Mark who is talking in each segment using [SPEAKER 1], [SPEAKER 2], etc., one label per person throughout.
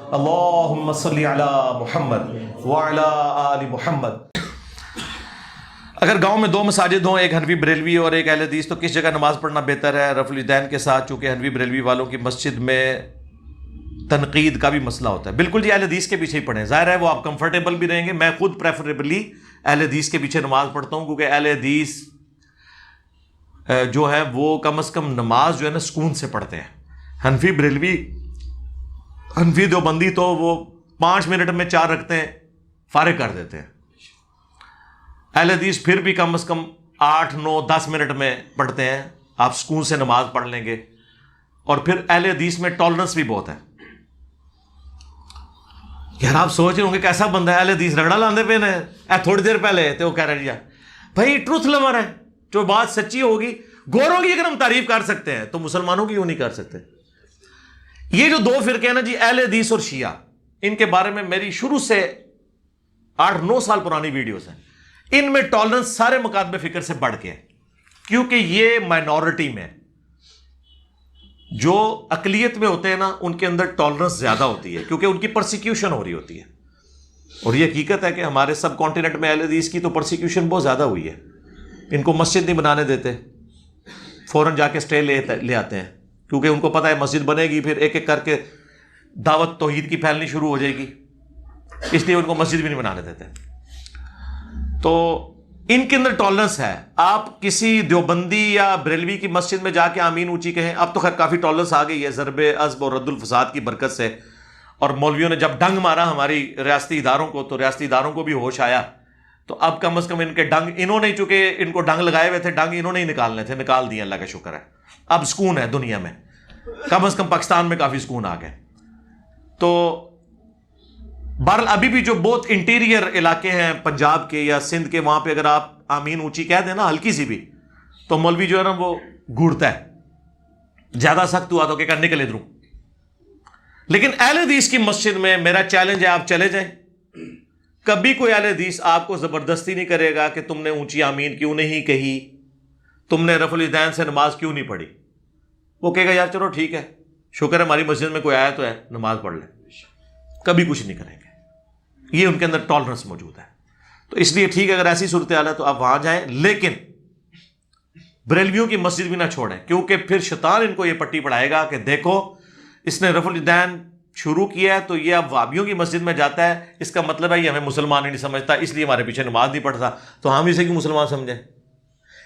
[SPEAKER 1] اللہم صلی علی محمد وعلی آل محمد۔ اگر گاؤں میں 2 مساجد ہوں، ایک حنفی بریلوی اور ایک اہل حدیث، تو کس جگہ نماز پڑھنا بہتر ہے؟ رفع الیدین کے ساتھ، چونکہ حنفی بریلوی والوں کی مسجد میں تنقید کا بھی مسئلہ ہوتا ہے۔ بالکل جی، اہل حدیث کے پیچھے ہی پڑھیں، ظاہر ہے وہ آپ کمفرٹیبل بھی رہیں گے۔ میں خود پریفریبلی اہل حدیث کے پیچھے نماز پڑھتا ہوں، کیونکہ اہل حدیث جو ہے وہ کم از کم نماز جو ہے نا سکون سے پڑھتے ہیں۔ حنفی بریلوی، حنفی دیوبندی تو وہ 5 منٹ میں 4 رکعتیں فارغ کر دیتے ہیں۔ اہل حدیث پھر بھی کم از کم 8 9 10 منٹ میں پڑھتے ہیں، آپ سکون سے نماز پڑھ لیں گے۔ اور پھر اہل حدیث میں ٹالرنس بھی بہت ہے۔ یار آپ سوچ رہے ہوں گے کیسا بندہ ہے، اہل حدیث رگڑا لاندے پہ نا، تھوڑی دیر پہلے تو وہ کہہ رہے ہیں بھائی ٹروتھ لور ہے، جو بات سچی ہوگی، گوروں کی اگر ہم تعریف کر سکتے ہیں تو مسلمانوں کی کیوں نہیں کر سکتے؟ یہ جو 2 فرقے ہیں نا جی، اہل حدیث اور شیعہ، ان کے بارے میں میری شروع سے 8 9 سال پرانی ویڈیوز ہیں۔ ان میں ٹالرنس سارے مکاتب فکر سے بڑھ کے ہے، کیونکہ یہ مائنورٹی میں، جو اقلیت میں ہوتے ہیں نا ان کے اندر ٹالرنس زیادہ ہوتی ہے، کیونکہ ان کی پرسیکیوشن ہو رہی ہوتی ہے۔ اور یہ حقیقت ہے کہ ہمارے سب کانٹیننٹ میں اہل حدیث کی تو پرسیکیوشن بہت زیادہ ہوئی ہے۔ ان کو مسجد نہیں بنانے دیتے، فوراً جا کے اسٹے لے آتے ہیں، کیونکہ ان کو پتہ ہے مسجد بنے گی پھر ایک ایک کر کے دعوت توحید کی پھیلنی شروع ہو جائے گی، اس لیے ان کو مسجد بھی نہیں بنانے دیتے۔ تو ان کے اندر ٹالرنس ہے۔ آپ کسی دیوبندی یا بریلوی کی مسجد میں جا کے آمین اونچی کہیں، اب تو خیر کافی ٹالرنس آ گئی ہے ضرب عصب اور رد الفساد کی برکت سے، اور مولویوں نے جب ڈنگ مارا ہماری ریاستی اداروں کو تو ریاستی اداروں کو بھی ہوش آیا، تو اب کم از کم ان کے ڈنگ، انہوں نے، چونکہ ان کو ڈنگ لگائے ہوئے تھے، ڈنگ انہوں نے ہی نکالنے تھے، نکال دیے، اللہ کا شکر ہے۔ اب سکون ہے دنیا میں، کم از کم پاکستان میں کافی سکون آ گئے۔ تو بہرحال ابھی بھی جو بہت انٹیریئر علاقے ہیں پنجاب کے یا سندھ کے، وہاں پہ اگر آپ آمین اونچی کہہ دیں نا ہلکی سی بھی، تو مولوی جو ہے نا وہ گھوڑتا ہے، زیادہ سخت ہوا تو کہ نکل ادھروں۔ لیکن اہل حدیث کی مسجد میں میرا چیلنج ہے، آپ چلے جائیں، کبھی کوئی اہل حدیث آپ کو زبردستی نہیں کرے گا کہ تم نے اونچی آمین کیوں نہیں کہی، تم نے رفع الیدین سے نماز کیوں نہیں پڑھی۔ وہ کہے گا یار چلو ٹھیک ہے، شکر ہے ہماری مسجد میں کوئی آیا تو ہے، نماز پڑھ لیں۔ کبھی کچھ نہیں کریں گے، یہ ان کے اندر ٹالرنس موجود ہے۔ تو اس لیے ٹھیک ہے، اگر ایسی صورتحال ہے تو آپ وہاں جائیں، لیکن بریلویوں کی مسجد بھی نہ چھوڑیں، کیونکہ پھر شیطان ان کو یہ پٹی پڑھائے گا کہ دیکھو اس نے رفع الیدین شروع کیا ہے تو یہ اب وہابیوں کی مسجد میں جاتا ہے، اس کا مطلب ہے یہ ہمیں مسلمان ہی نہیں سمجھتا، اس لیے ہمارے پیچھے نماز نہیں پڑھتا، تو ہم اسے کیوں مسلمان سمجھیں؟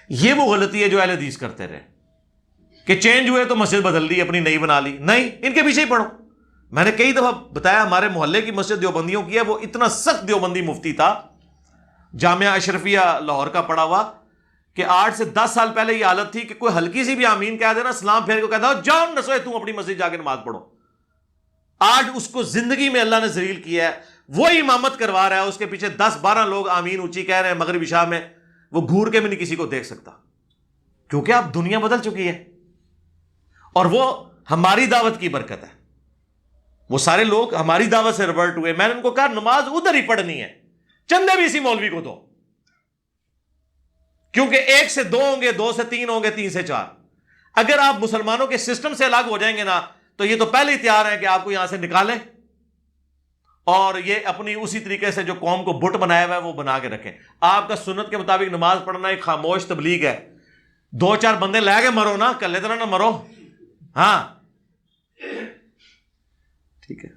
[SPEAKER 1] یہ وہ غلطی ہے جو اہل حدیث کرتے رہے کہ چینج ہوئے تو مسجد بدل لی، اپنی نئی بنا لی۔ نہیں، ان کے پیچھے ہی پڑھو۔ میں نے کئی دفعہ بتایا، ہمارے محلے کی مسجد دیوبندیوں کی ہے، وہ اتنا سخت دیوبندی مفتی تھا، جامعہ اشرفیہ لاہور کا پڑھا ہوا، کہ 8 سے 10 سال پہلے یہ حالت تھی کہ کوئی ہلکی سی بھی آمین کہہ دینا، سلام پھیر کو کہتا جاؤ نسوے تم اپنی مسجد جا کے نماز پڑھو۔ آج اس کو زندگی میں اللہ نے ذلیل کیا ہے، وہی امامت کروا رہا ہے، اس کے پیچھے 10 12 لوگ آمین اونچی کہہ رہے ہیں مغرب عشاء میں، وہ گھور کے بھی نہیں کسی کو دیکھ سکتا، کیونکہ اب دنیا بدل چکی ہے، اور وہ ہماری دعوت کی برکت ہے۔ وہ سارے لوگ ہماری دعوت سے ریورٹ ہوئے۔ میں نے ان کو کہا نماز ادھر ہی پڑھنی ہے، چندے بھی اسی مولوی کو دو، کیونکہ 1 سے 2 ہوں گے، 2 سے 3 ہوں گے، 3 سے 4۔ اگر آپ مسلمانوں کے سسٹم سے الگ ہو جائیں گے نا، تو یہ تو پہلے ہی تیار ہیں کہ آپ کو یہاں سے نکالیں، اور یہ اپنی اسی طریقے سے جو قوم کو بت بنایا ہوا ہے وہ بنا کے رکھیں۔ آپ کا سنت کے مطابق نماز پڑھنا ایک خاموش تبلیغ ہے، 2 4 بندے لے کے مرو نا، کلے طرح نہ مرو۔ ہاں ٹھیک ہے۔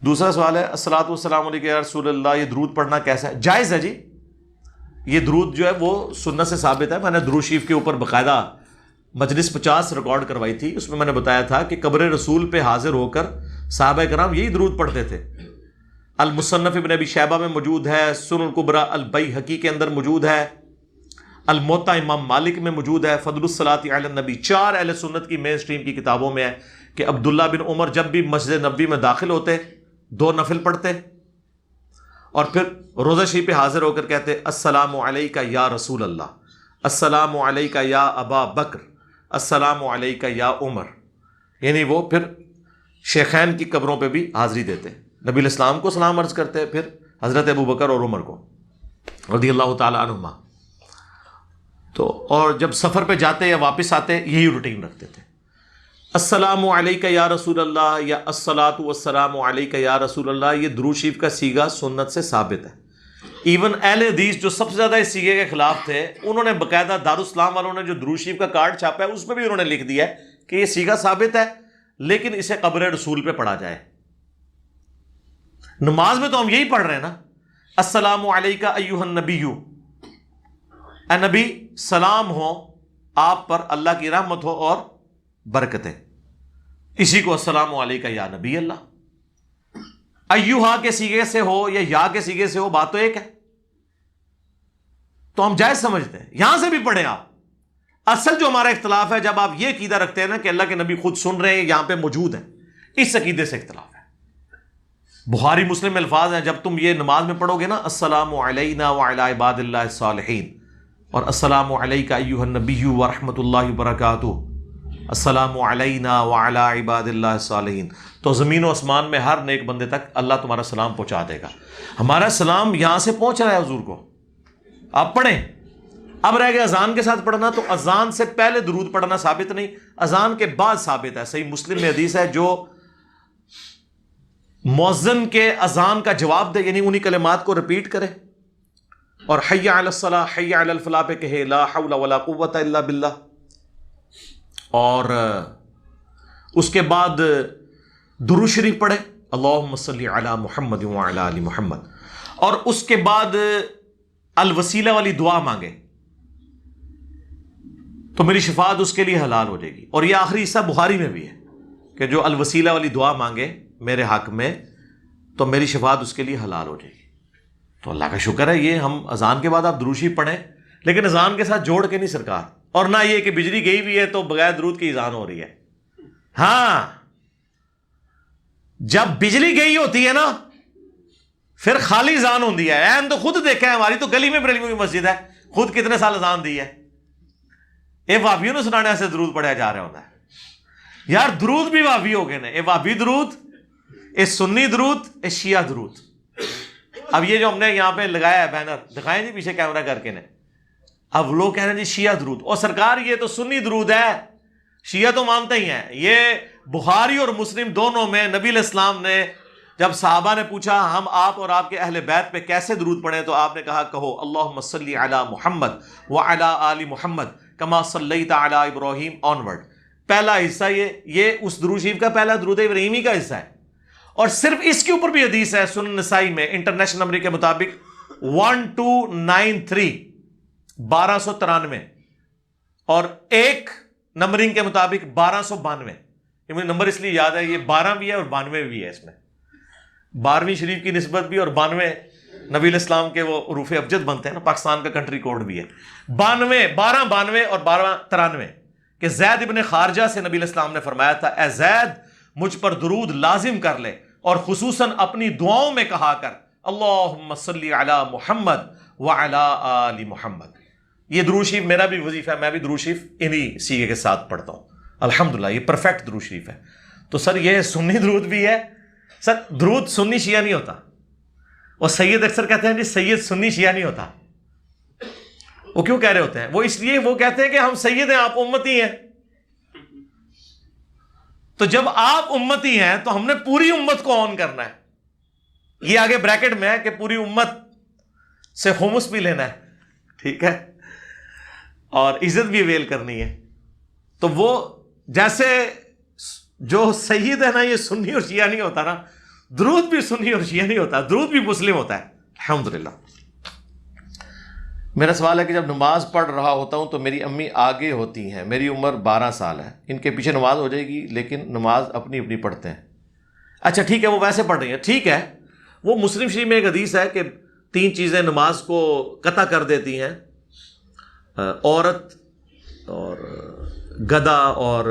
[SPEAKER 1] دوسرا سوال ہے، الصلاۃ والسلام علیک یا رسول اللہ، یہ درود پڑھنا کیسا ہے؟ جائز ہے جی، یہ درود جو ہے وہ سنت سے ثابت ہے۔ میں نے درود شریف کے اوپر باقاعدہ مجلس 50 ریکارڈ کروائی تھی، اس میں نے بتایا تھا کہ قبر رسول پہ حاضر ہو کر صحابہ کرام یہی درود پڑھتے تھے۔ المصنف ابن ابی شیبہ میں موجود ہے، سنن الکبریٰ البیہقی کے اندر موجود ہے، الموطا امام مالک میں موجود ہے، فضل الصلاۃ علی النبی 4 اہل سنت کی مین سٹریم کی کتابوں میں ہے کہ عبداللہ بن عمر جب بھی مسجد نبوی میں داخل ہوتے 2 نفل پڑھتے، اور پھر روضہ شریف پہ حاضر ہو کر کہتے السلام علیکہ یا رسول اللہ، السلام علیکہ یا ابا بکر، السلام علیکہ یا عمر، یعنی وہ پھر شیخین کی قبروں پہ بھی حاضری دیتے، نبی الاسلام کو سلام عرض کرتے، پھر حضرت ابو بکر اور عمر کو رضی اللہ تعالی عنہما۔ تو اور جب سفر پہ جاتے یا واپس آتے یہی روٹین رکھتے تھے۔ السلام علیکہ یا رسول اللہ یا الصلاۃ والسلام علیکہ یا رسول اللہ، یہ درود شریف کا صیغہ سنت سے ثابت ہے۔ ایون اہل حدیث جو سب سے زیادہ اس صیغے کے خلاف تھے، انہوں نے باقاعدہ دارالاسلام والوں نے جو درود شریف کا کارڈ چھاپا ہے اس میں بھی انہوں نے لکھ دیا ہے کہ یہ صیغہ ثابت ہے، لیکن اسے قبر رسول پہ پڑھا جائے۔ نماز میں تو ہم یہی پڑھ رہے ہیں نا، السلام علیکہ ایھا النبی، اے نبی سلام ہو آپ پر، اللہ کی رحمت ہو اور برکتیں، اسی کو السلام علیکہ یا نبی اللہ۔ ایھا کے صیغے سے ہو یا کے صیغے سے ہو، بات تو ایک ہے، تو ہم جائز سمجھتے ہیں، یہاں سے بھی پڑھیں آپ۔ اصل جو ہمارا اختلاف ہے، جب آپ یہ عقیدہ رکھتے ہیں نا کہ اللہ کے نبی خود سن رہے ہیں، یہاں پہ موجود ہیں، اس عقیدے سے اختلاف ہے۔ بخاری مسلم میں الفاظ ہیں، جب تم یہ نماز میں پڑھو گے نا، السلام علینا وعلی عباد اللہ الصالحین، اور السلام علیکہ ایھا النبی ورحمۃ اللہ وبرکاتہ، السلام علینا وعلی عباد اللہ الصالحین، تو زمین و آسمان میں ہر نیک بندے تک اللہ تمہارا سلام پہنچا دے گا۔ ہمارا سلام یہاں سے پہنچ رہا ہے حضور کو، آپ پڑھیں۔ اب رہ گیا اذان کے ساتھ پڑھنا، تو اذان سے پہلے درود پڑھنا ثابت نہیں، اذان کے بعد ثابت ہے۔ صحیح مسلم میں حدیث ہے، جو مؤذن کے اذان کا جواب دے، یعنی انہی کلمات کو ریپیٹ کرے، اور حی علی الصلاۃ حی علی الفلاح پہ کہے لا حول ولا قوۃ الا باللہ، اور اس کے بعد درود شریف پڑھے، اللہم صلی علی محمد وعلی آل محمد، اور اس کے بعد الوسیلہ والی دعا مانگے تو میری شفاعت اس کے لیے حلال ہو جائے گی۔ اور یہ آخری حصہ بخاری میں بھی ہے کہ جو الوسیلہ والی دعا مانگے میرے حق میں تو میری شفاعت اس کے لیے حلال ہو جائے گی۔ تو اللہ کا شکر ہے، یہ ہم اذان کے بعد آپ درود شریف پڑھیں، لیکن اذان کے ساتھ جوڑ کے نہیں سرکار، اور نہ یہ کہ بجلی گئی ہوئی ہے تو بغیر درود کی اذان ہو رہی ہے۔ ہاں، جب بجلی گئی ہوتی ہے نا پھر خالی اذان ہوتی ہے۔ این تو خود دیکھا ہے، ہماری تو گلی میں بریلویوں کی مسجد ہے، خود کتنے سال اذان دی ہے، یہ وابیوں نے سنانے سے درود پڑھا جا رہا ہوتا ہے۔ یار درود بھی وابی ہو گئے نا، یہ وابی درود، یہ سنی درود، یہ شیعہ درود۔ اب یہ جو ہم نے یہاں پہ لگایا ہے بینر، دکھائیں جی پیچھے کیمرہ کر کے نے، اب لوگ کہہ رہے ہیں جی شیعہ درود، اور سرکار یہ تو سنی درود ہے، شیعہ تو مانتے ہی ہیں۔ یہ بخاری اور مسلم دونوں میں نبی علیہ السلام نے جب صحابہ نے پوچھا ہم آپ اور آپ کے اہل بیت پہ کیسے درود پڑھیں، تو آپ نے کہا کہو اللہم صلی علی محمد وعلی آل محمد کما صلیت علی ابراہیم آنورڈ۔ پہلا حصہ یہ اس درود شریف کا پہلا درود ابراہیمی کا حصہ ہے، اور صرف اس کے اوپر بھی حدیث ہے سنن نسائی میں انٹرنیشنل نمبر کے مطابق 1293 1293، اور ایک نمبرنگ کے مطابق 1292۔ یہ مجھے نمبر اس لیے یاد ہے، یہ 12 بھی ہے اور 92 بھی ہے، اس میں 12ویں شریف کی نسبت بھی، اور 92 نبی علیہ السلام کے وہ حروف ابجد بنتے ہیں نا، پاکستان کا کنٹری کوڈ بھی ہے 1292 اور 1293، کہ زید ابن خارجہ سے نبی علیہ السلام نے فرمایا تھا اے زید مجھ پر درود لازم کر لے، اور خصوصاً اپنی دعاؤں میں کہا کر اللہم صلی علی محمد وعلی آل محمد۔ یہ درود شریف میرا بھی وظیفہ ہے، میں بھی درود شریف انہی صیغے کے ساتھ پڑھتا ہوں الحمدللہ، یہ پرفیکٹ درود شریف ہے۔ تو سر یہ سنی درود بھی ہے، سر درود سنی شیعہ نہیں ہوتا، اور سید اکثر کہتے ہیں جی سید سنی شیعہ نہیں ہوتا۔ وہ کیوں کہہ رہے ہوتے ہیں؟ وہ اس لیے وہ کہتے ہیں کہ ہم سید ہیں، آپ امتی ہیں، تو جب آپ امتی ہیں تو ہم نے پوری امت کو آن کرنا ہے۔ یہ آگے بریکٹ میں ہے کہ پوری امت سے خمس بھی لینا ہے، ٹھیک ہے، اور عزت بھی اویل کرنی ہے۔ تو وہ جیسے جو سید ہے نا، یہ سنی اور شیعہ نہیں ہوتا نا، درود بھی سنی اور شیعہ نہیں ہوتا، درود بھی مسلم ہوتا ہے الحمدللہ۔ میرا سوال ہے کہ جب نماز پڑھ رہا ہوتا ہوں تو میری امی آگے ہوتی ہیں، میری عمر 12 سال ہے، ان کے پیچھے نماز ہو جائے گی لیکن نماز اپنی اپنی پڑھتے ہیں۔ اچھا ٹھیک ہے، وہ ویسے پڑھ رہی ہیں، ٹھیک ہے۔ وہ مسلم شریف میں ایک حدیث ہے کہ 3 چیزیں نماز کو قطع کر دیتی ہیں، عورت اور گدھا اور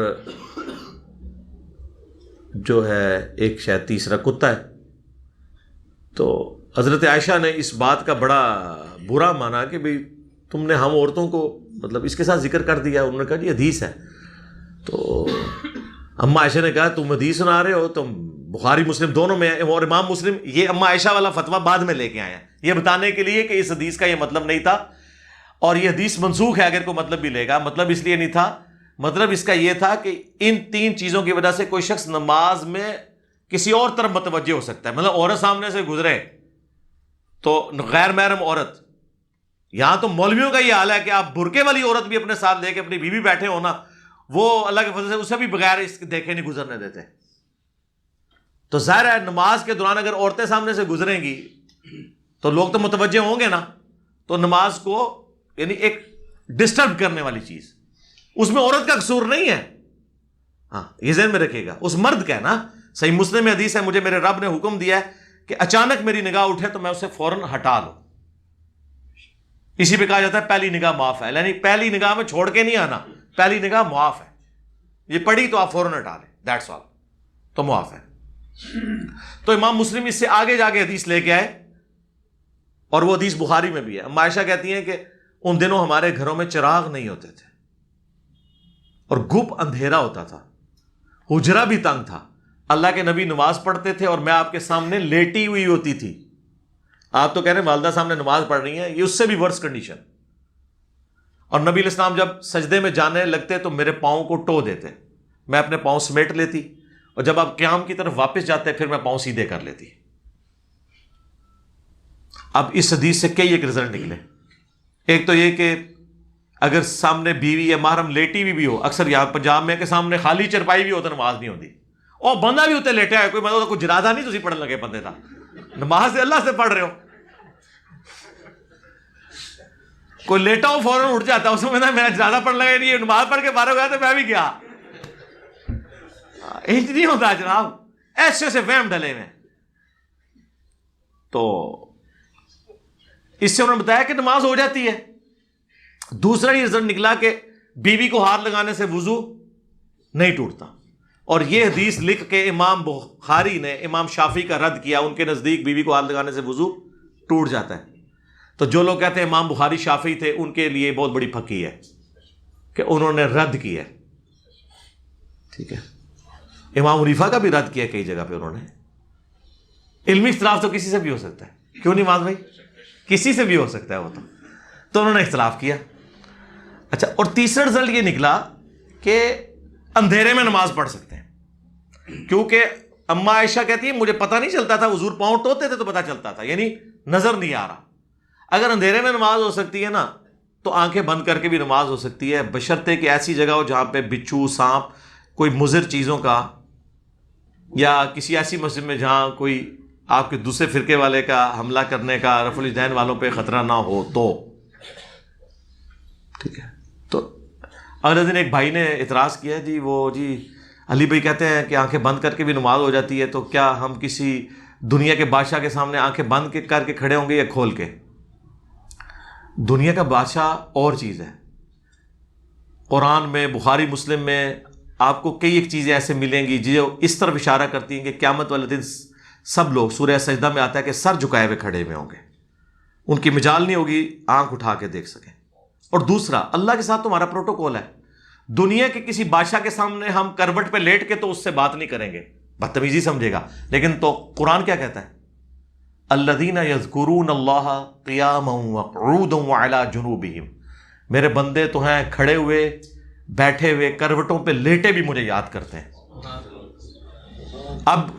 [SPEAKER 1] جو ہے ایک شاید تیسرا کتا ہے۔ تو حضرت عائشہ نے اس بات کا بڑا برا مانا کہ بھئی تم نے ہم عورتوں کو مطلب اس کے ساتھ ذکر کر دیا۔ انہوں نے کہا جی حدیث ہے۔ تو اماں عائشہ نے کہا تم حدیث سنا رہے ہو، تم بخاری مسلم دونوں میں، اور امام مسلم یہ اماں عائشہ والا فتویٰ بعد میں لے کے آئے ہیں، یہ بتانے کے لیے کہ اس حدیث کا یہ مطلب نہیں تھا، اور یہ حدیث منسوخ ہے اگر کوئی مطلب بھی لے گا۔ مطلب اس لیے نہیں تھا مطلب اس کا یہ تھا کہ ان تین چیزوں کی وجہ سے کوئی شخص نماز میں کسی اور طرف متوجہ ہو سکتا ہے. مطلب عورت سامنے سے گزرے تو غیر محرم عورت، یہاں تو مولویوں کا یہ حال ہے کہ آپ برقعے والی عورت بھی اپنے ساتھ لے کے اپنی بیوی بیٹھے ہو نا، وہ اللہ کے فضل سے اسے بھی بغیر اس کے دیکھے نہیں گزرنے دیتے. تو ظاہر ہے نماز کے دوران اگر عورتیں سامنے سے گزریں گی تو لوگ تو متوجہ ہوں گے نا، تو نماز کو یعنی ایک ڈسٹرب کرنے والی چیز، اس میں عورت کا قصور نہیں ہے. ہاں یہ ذہن میں رکھیے گا، اس مرد کا ہے نا. صحیح مسلم میں حدیث ہے، مجھے میرے رب نے حکم دیا ہے کہ اچانک میری نگاہ اٹھے تو میں اسے فوراً ہٹا لوں. اسی پہ کہا جاتا ہے پہلی نگاہ معاف ہے، یعنی پہلی نگاہ میں چھوڑ کے نہیں آنا، پہلی نگاہ معاف ہے. یہ پڑھی تو آپ فوراً ہٹا لیں، دیٹس آل، تو معاف ہے. تو امام مسلم اس سے آگے جا کے حدیث لے کے آئے، اور وہ حدیث بخاری میں بھی ہے. اما عائشہ کہتی ہیں کہ ان دنوں ہمارے گھروں میں چراغ نہیں ہوتے تھے اور گپ اندھیرا ہوتا تھا، حجرہ بھی تنگ تھا. اللہ کے نبی نماز پڑھتے تھے اور میں آپ کے سامنے لیٹی ہوئی ہوتی تھی. آپ تو کہہ رہے ہیں والدہ سامنے نماز پڑھ رہی ہیں، یہ اس سے بھی ورس کنڈیشن. اور نبی علیہ السلام جب سجدے میں جانے لگتے تو میرے پاؤں کو ٹو دیتے، میں اپنے پاؤں سمیٹ لیتی، اور جب آپ قیام کی طرف واپس جاتے پھر میں پاؤں سیدھے کر لیتی. اب اس حدیث سے کئی ایک رزلٹ نکلے. ایک تو یہ کہ اگر سامنے بیوی یا محرم لیٹی بھی ہو، اکثر یہاں پنجاب میں کہ سامنے خالی چرپائی بھی ہو تو نماز نہیں ہوتی، اور بندہ بھی ہوتے لیٹا ہے، کوئی مطلب کوئی جنازہ نہیں تسی پڑھنے لگے بندے تھا، نماز سے اللہ سے پڑھ رہے ہو. کوئی لیٹا ہو فوراً اٹھ جاتا، اس میں میرا جنازہ پڑھنے لگا، نہیں نماز پڑھ کے باہر ہو گیا تو میں بھی گیا. انج نہیں ہوتا جناب، ایسے سے فہم ڈلے میں. تو اس سے انہوں نے بتایا کہ نماز ہو جاتی ہے. دوسرا یہ رزلٹ نکلا کہ بیوی کو ہاتھ لگانے سے وضو نہیں ٹوٹتا. اور یہ حدیث لکھ کے امام بخاری نے امام شافعی کا رد کیا. ان کے نزدیک بیوی کو ہاتھ لگانے سے وضو ٹوٹ جاتا ہے. تو جو لوگ کہتے ہیں امام بخاری شافعی تھے، ان کے لیے بہت بڑی پھکی ہے کہ انہوں نے رد کیا. ٹھیک ہے، امام حنیفہ کا بھی رد کیا کئی جگہ پہ انہوں نے. علمی اختلاف تو کسی سے بھی ہو سکتا ہے، کیوں نہیں معاذ بھائی، کسی سے بھی ہو سکتا ہے وہ تو انہوں نے اختلاف کیا. اچھا، اور تیسرا رزلٹ یہ نکلا کہ اندھیرے میں نماز پڑھ سکتے ہیں، کیونکہ اما عائشہ کہتی ہے مجھے پتہ نہیں چلتا تھا، حضور پاؤں ٹوتے تھے تو پتہ چلتا تھا، یعنی نظر نہیں آ رہا. اگر اندھیرے میں نماز ہو سکتی ہے نا تو آنکھیں بند کر کے بھی نماز ہو سکتی ہے، بشرطے کہ ایسی جگہ ہو جہاں پہ بچھو، سانپ، کوئی مضر چیزوں کا، یا کسی ایسی مسجد میں جہاں کوئی آپ کے دوسرے فرقے والے کا حملہ کرنے کا، رفع الیدین والوں پہ خطرہ نہ ہو تو. ٹھیک ہے. تو اگلے دن ایک بھائی نے اعتراض کیا، جی علی بھائی کہتے ہیں کہ آنکھیں بند کر کے بھی نماز ہو جاتی ہے، تو کیا ہم کسی دنیا کے بادشاہ کے سامنے آنکھیں بند کر کے کھڑے ہوں گے یا کھول کے؟ دنیا کا بادشاہ اور چیز ہے. قرآن میں، بخاری مسلم میں آپ کو کئی ایک چیزیں ایسے ملیں گی جو اس طرف اشارہ کرتی ہیں کہ قیامت والے دن سب لوگ، سورہ سجدہ میں آتا ہے کہ سر جھکائے ہوئے کھڑے ہوئے ہوں گے، ان کی مجال نہیں ہوگی آنکھ اٹھا کے دیکھ سکیں. اور دوسرا، اللہ کے ساتھ تمہارا پروٹوکول ہے. دنیا کے کسی بادشاہ کے سامنے ہم کروٹ پہ لیٹ کے تو اس سے بات نہیں کریں گے، بدتمیزی سمجھے گا. لیکن تو قرآن کیا کہتا ہے؟ الذین یذکرون اللہ قیاما وقعودا وعلی جنوبہم، میرے بندے تو ہیں کھڑے ہوئے، بیٹھے ہوئے، کروٹوں پہ لیٹے بھی مجھے یاد کرتے ہیں. اب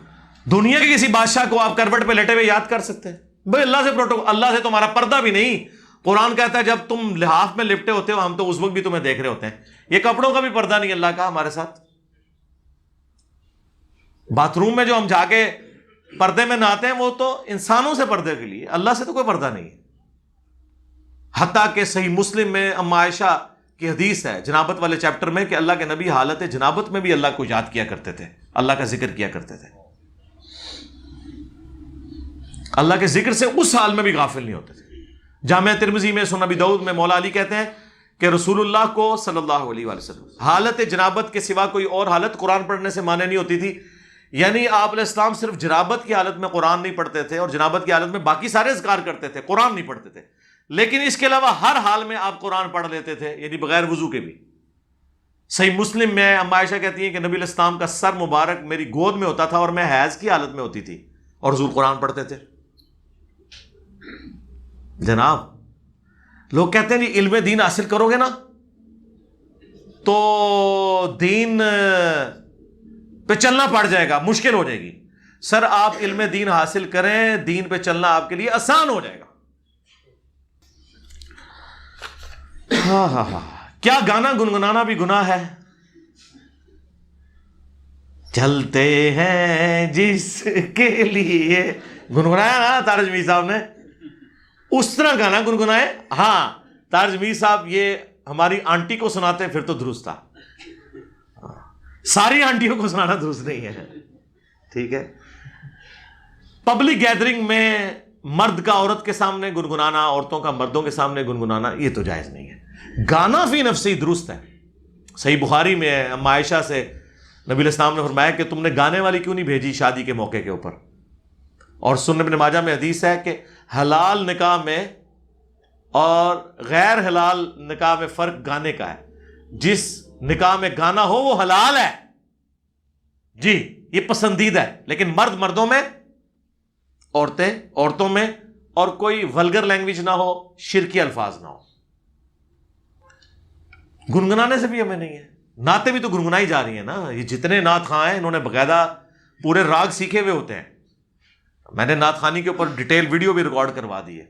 [SPEAKER 1] دنیا کے کسی بادشاہ کو آپ کروٹ پہ لیٹے ہوئے یاد کر سکتے ہیں؟ بھائی اللہ سے پروٹوکول، اللہ سے تمہارا پردہ بھی نہیں. قرآن کہتا ہے جب تم لحاف میں لپٹے ہوتے ہو ہم تو اس وقت بھی تمہیں دیکھ رہے ہوتے ہیں. یہ کپڑوں کا بھی پردہ نہیں اللہ کا ہمارے ساتھ. باتھ روم میں جو ہم جا کے پردے میں نہاتے ہیں وہ تو انسانوں سے پردے کے لیے، اللہ سے تو کوئی پردہ نہیں ہے. حتیٰ کہ صحیح مسلم میں اما عائشہ کی حدیث ہے جنابت والے چیپٹر میں کہ اللہ کے نبی حالت جنابت میں بھی اللہ کو یاد کیا کرتے تھے، اللہ کا ذکر کیا کرتے تھے. اللہ کے ذکر سے اس حال میں بھی غافل نہیں ہوتے تھے. جامعہ ترمذی میں، سنن ابی داؤد میں مولا علی کہتے ہیں کہ رسول اللہ کو صلی اللہ علیہ وآلہ وسلم حالت جنابت کے سوا کوئی اور حالت قرآن پڑھنے سے مانے نہیں ہوتی تھی. یعنی آپ علیہ السلام صرف جنابت کی حالت میں قرآن نہیں پڑھتے تھے اور جنابت کی حالت میں باقی سارے اذکار کرتے تھے، قرآن نہیں پڑھتے تھے. لیکن اس کے علاوہ ہر حال میں آپ قرآن پڑھ لیتے تھے، یعنی بغیر وضو کے بھی. صحیح مسلم میں اما عائشہ کہتی ہیں کہ نبی علیہ السلام کا سر مبارک میری گود میں ہوتا تھا اور میں حیض کی حالت میں ہوتی تھی اور حضور قرآن پڑھتے تھے. جناب لوگ کہتے ہیں جی علم دین حاصل کرو گے نا تو دین پہ چلنا پڑ جائے گا، مشکل ہو جائے گی. سر آپ علم دین حاصل کریں، دین پہ چلنا آپ کے لیے آسان ہو جائے گا. ہاں ہاں ہاں. کیا گانا گنگنانا بھی گناہ ہے؟ چلتے ہیں جس کے لیے، گنگنایا نا تارج میر صاحب نے، اس طرح گانا گنگنائے. ہاں تارج میر صاحب یہ ہماری آنٹی کو سناتے پھر تو درست تھا، ساری آنٹیوں کو سنانا درست نہیں ہے. ٹھیک ہے. پبلک گیدرنگ میں مرد کا عورت کے سامنے گنگنانا، عورتوں کا مردوں کے سامنے گنگنانا، یہ تو جائز نہیں ہے. گانا فی نفسی درست ہے. صحیح بخاری میں ہے، اما عائشہ سے نبی علیہ السلام نے فرمایا کہ تم نے گانے والی کیوں نہیں بھیجی شادی کے موقع کے اوپر. اور سنن ابن ماجہ میں حدیث ہے کہ حلال نکاح میں اور غیر حلال نکاح میں فرق گانے کا ہے. جس نکاح میں گانا ہو وہ حلال ہے جی، یہ پسندیدہ ہے، لیکن مرد مردوں میں، عورتیں عورتوں میں، اور کوئی ولگر لینگویج نہ ہو، شرکی الفاظ نہ ہو. گنگنانے سے بھی ہمیں نہیں ہے. نعتیں بھی تو گنگنائی جا رہی ہیں نا. یہ جتنے نعت خواں ہیں انہوں نے باقاعدہ پورے راگ سیکھے ہوئے ہوتے ہیں. میں نے نعت خوانی کے اوپر ڈیٹیل ویڈیو بھی ریکارڈ کروا دی ہے.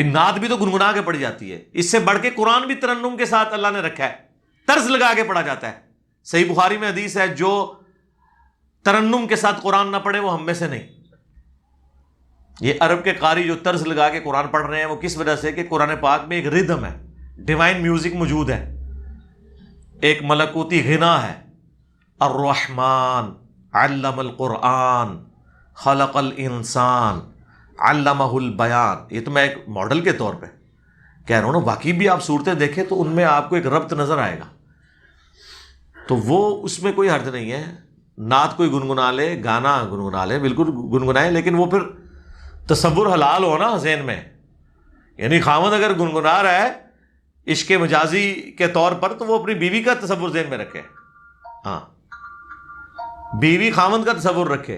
[SPEAKER 1] نعت بھی تو گنگنا کے پڑھی جاتی ہے. اس سے بڑھ کے قرآن بھی ترنم کے ساتھ اللہ نے رکھا ہے، طرز لگا کے پڑھا جاتا ہے. صحیح بخاری میں حدیث ہے جو ترنم کے ساتھ قرآن نہ پڑھے وہ ہم میں سے نہیں. یہ عرب کے قاری جو طرز لگا کے قرآن پڑھ رہے ہیں وہ کس وجہ سے کہ قرآن پاک میں ایک ردم ہے، ڈیوائن میوزک موجود ہے، ایک ملکوتی غنا ہے. الرحمن علم القرآن خلق الانسان علمہ البیان. یہ تو میں ایک ماڈل کے طور پہ کہہ رہا ہوں نا. باقی بھی آپ صورتیں دیکھیں تو ان میں آپ کو ایک ربط نظر آئے گا، تو وہ اس میں کوئی حرج نہیں ہے. نعت کوئی گنگنا لے، گانا گنگنا لے، بالکل گنگنائے، لیکن وہ پھر تصور حلال ہو نا ذہن میں. یعنی خاوند اگر گنگنا رہا ہے عشق مجازی کے طور پر تو وہ اپنی بیوی کا تصور ذہن میں رکھے. ہاں، بیوی خاوند کا تصور رکھے،